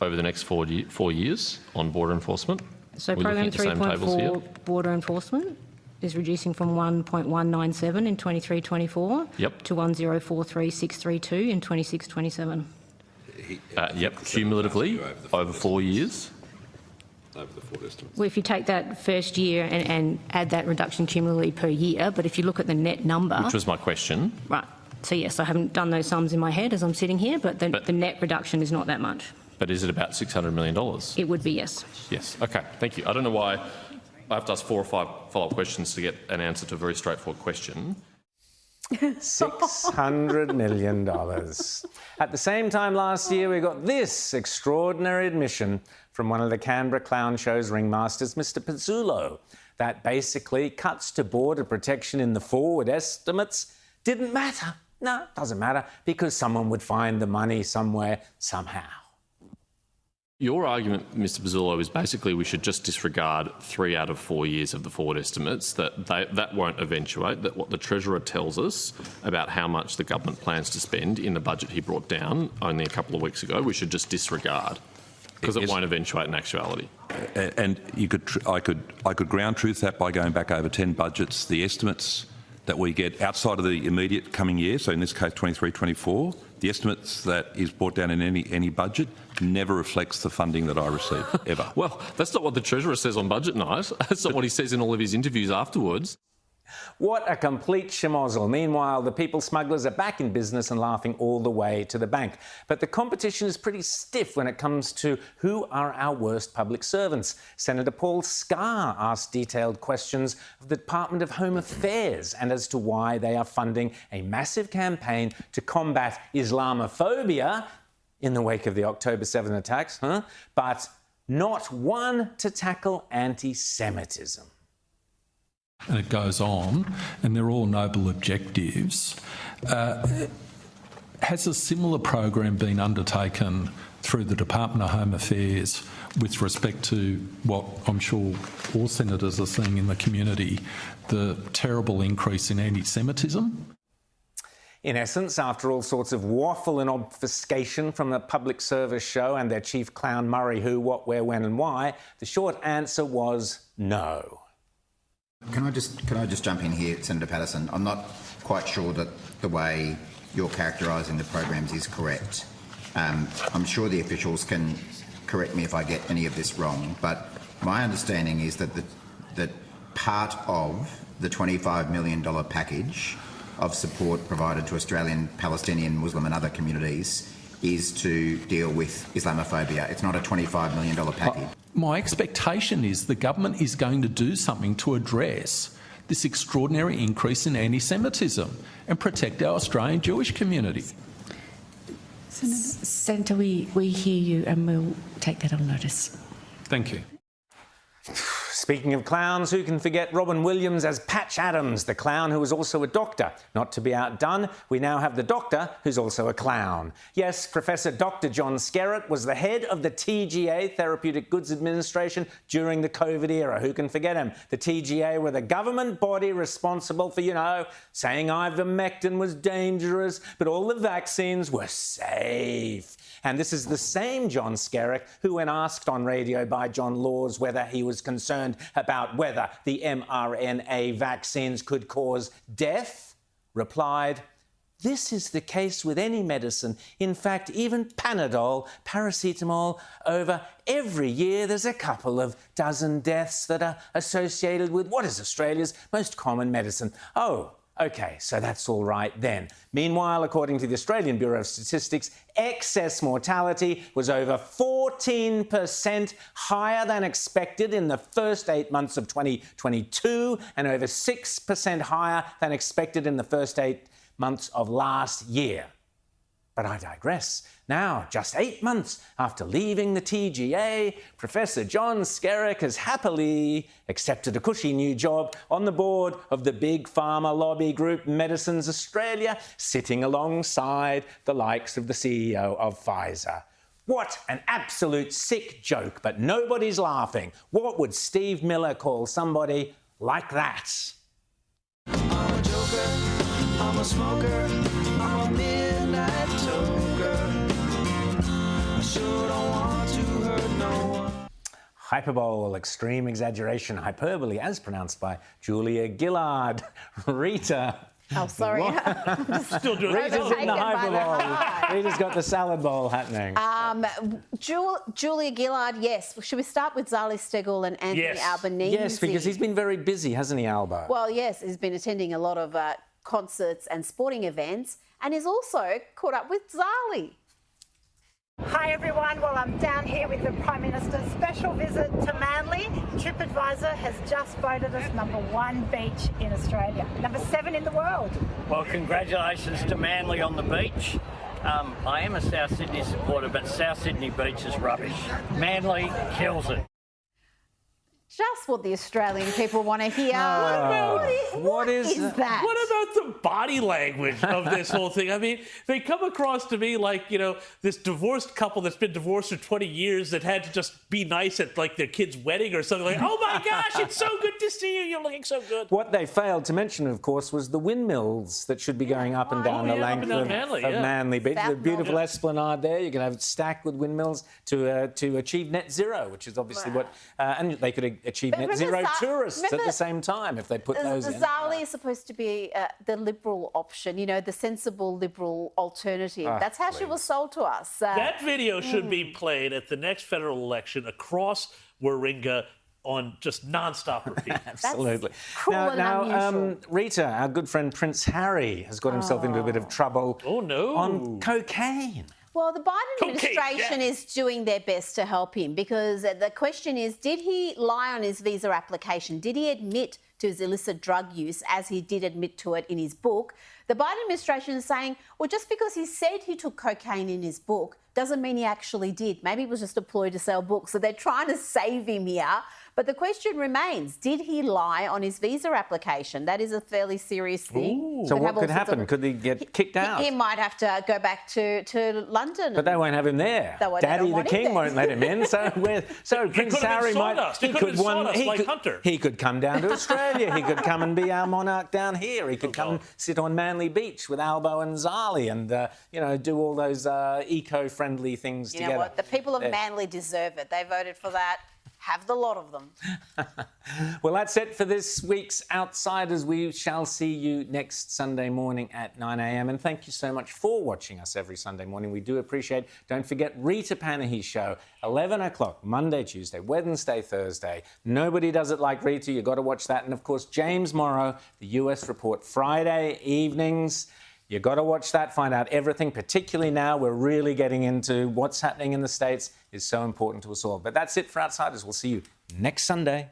Over the next 4 years on border enforcement? So program 3.4 border enforcement is reducing from 1.197 in 23-24 Yep. to 1043632 in 26-27. Yep, cumulatively over 4 years. Over the forward estimates. Well, if you take that first year and add that reduction cumulatively per year, but if you look at the net number... Which was my question. Right. So, yes, I haven't done those sums in my head as I'm sitting here, but the net reduction is not that much. But is it about $600 million? It would be, yes. Yes. OK, thank you. I don't know why I have to ask 4 or 5 follow-up questions to get an answer to a very straightforward question. $600 million. At the same time last year, we got this extraordinary admission from one of the Canberra Clown Show's ringmasters, Mr. Pizzullo, that basically cuts to border protection in the forward estimates didn't matter. No, it doesn't matter, because someone would find the money somewhere, somehow. Your argument, Mr. Pizzullo, is basically we should just disregard 3 out of 4 years of the forward estimates, that won't eventuate, that what the Treasurer tells us about how much the government plans to spend in the budget he brought down only a couple of weeks ago, we should just disregard, because it won't eventuate in actuality. And I could ground truth that by going back over 10 budgets. The estimates that we get outside of the immediate coming year, so in this case 23-24, the estimates that is brought down in any budget never reflects the funding that I receive, ever. Well, that's not what the Treasurer says on budget night. That's not what he says in all of his interviews afterwards. What a complete schmozzle. Meanwhile, the people smugglers are back in business and laughing all the way to the bank. But the competition is pretty stiff when it comes to who are our worst public servants. Senator Paul Scar asked detailed questions of the Department of Home Affairs and as to why they are funding a massive campaign to combat Islamophobia in the wake of the October 7 attacks, but not one to tackle anti-Semitism. And it goes on, and they're all noble objectives. Has a similar program been undertaken through the Department of Home Affairs with respect to what I'm sure all senators are seeing in the community, the terrible increase in anti-Semitism? In essence, after all sorts of waffle and obfuscation from the public service show and their chief clown Murray who, what, where, when and why, the short answer was no. Can I just jump in here, Senator Patterson? I'm not quite sure that the way you're characterising the programs is correct. I'm sure the officials can correct me if I get any of this wrong, but my understanding is that that part of the $25 million package of support provided to Australian, Palestinian, Muslim and other communities is to deal with Islamophobia. It's not a $25 million package. My expectation is the government is going to do something to address this extraordinary increase in anti-Semitism and protect our Australian Jewish community. Senator, we hear you and we'll take that on notice. Thank you. Speaking of clowns, who can forget Robin Williams as Patch Adams, the clown who was also a doctor? Not to be outdone, we now have the doctor who's also a clown. Yes, Professor Dr. John Skerritt was the head of the TGA, Therapeutic Goods Administration, during the COVID era. Who can forget him? The TGA were the government body responsible for, saying ivermectin was dangerous, but all the vaccines were safe. And this is the same John Skerritt who, when asked on radio by John Laws whether he was concerned about whether the mRNA vaccines could cause death, replied, "This is the case with any medicine. In fact, even Panadol, paracetamol, over every year there's a couple of dozen deaths that are associated with what is Australia's most common medicine." Oh, OK, so that's all right then. Meanwhile, according to the Australian Bureau of Statistics, excess mortality was over 14% higher than expected in the first 8 months of 2022 and over 6% higher than expected in the first 8 months of last year. But I digress. Now, just 8 months after leaving the TGA, Professor John Skerritt has happily accepted a cushy new job on the board of the big pharma lobby group Medicines Australia, sitting alongside the likes of the CEO of Pfizer. What an absolute sick joke, but nobody's laughing. What would Steve Miller call somebody like that? I'm a joker, I'm a smoker, I'm a midnight toker. I sure don't want to hurt no one. Hyperbole, extreme exaggeration, hyperbole, as pronounced by Julia Gillard. Rita. Oh, sorry. Still doing Rita's in the hyperbole. Rita's got the salad bowl happening. Julia Gillard, yes. Should we start with Zali Steggall and Anthony Albanese? Yes, because he's been very busy, hasn't he, Albo? Well, yes, he's been attending a lot of concerts and sporting events, and he's also caught up with Zali. Hi everyone, well I'm down here with the Prime Minister's special visit to Manly. TripAdvisor has just voted us #1 beach in Australia, #7 in the world. Well, congratulations to Manly on the beach. I am a South Sydney supporter, but South Sydney beach is rubbish. Manly kills it. Just what the Australian people want to hear. What is that? What about the body language of this whole thing? I mean, they come across to me like, you know, this divorced couple that's been divorced for 20 years that had to just be nice at like their kid's wedding or something like, oh my gosh, it's so good to see you. You're looking so good. What they failed to mention, of course, was the windmills that should be going up and down the length of Manly Beach. The beautiful esplanade there. You can have it stacked with windmills to achieve net zero, which is obviously what... and they could achieve net zero tourists at the same time if they put those in. Zali is supposed to be the liberal option, you know, the sensible liberal alternative. That's how she was sold to us. That video should be played at the next federal election across Warringah on just non-stop repeat. Absolutely. Cruel and unusual. Rita, our good friend Prince Harry has got himself into a bit of trouble on cocaine. Well, the Biden administration is doing their best to help him because the question is, did he lie on his visa application? Did he admit to his illicit drug use as he did admit to it in his book? The Biden administration is saying, well, just because he said he took cocaine in his book doesn't mean he actually did. Maybe he was just a ploy to sell books. So they're trying to save him here. But the question remains, did he lie on his visa application? That is a fairly serious thing. So what could happen? Could he get kicked out? He might have to go back to London. But they won't have him there. Daddy the King won't let him in. So Prince Harry might... He could come down to Australia. He could come and be our monarch down here. He could come and sit on Manly Beach with Albo and Zali and, you know, do all those eco-friendly things together. You know what? The people of Manly deserve it. They voted for that. Have the lot of them. Well, that's it for this week's Outsiders. We shall see you next Sunday morning at 9 a.m. And thank you so much for watching us every Sunday morning. We do appreciate it. Don't forget Rita Panahy's show, 11 o'clock, Monday, Tuesday, Wednesday, Thursday. Nobody does it like Rita. You've got to watch that. And, of course, James Morrow, the US Report, Friday evenings. You've got to watch that, find out everything, particularly now we're really getting into what's happening in the States is so important to us all. But that's it for Outsiders. We'll see you next Sunday.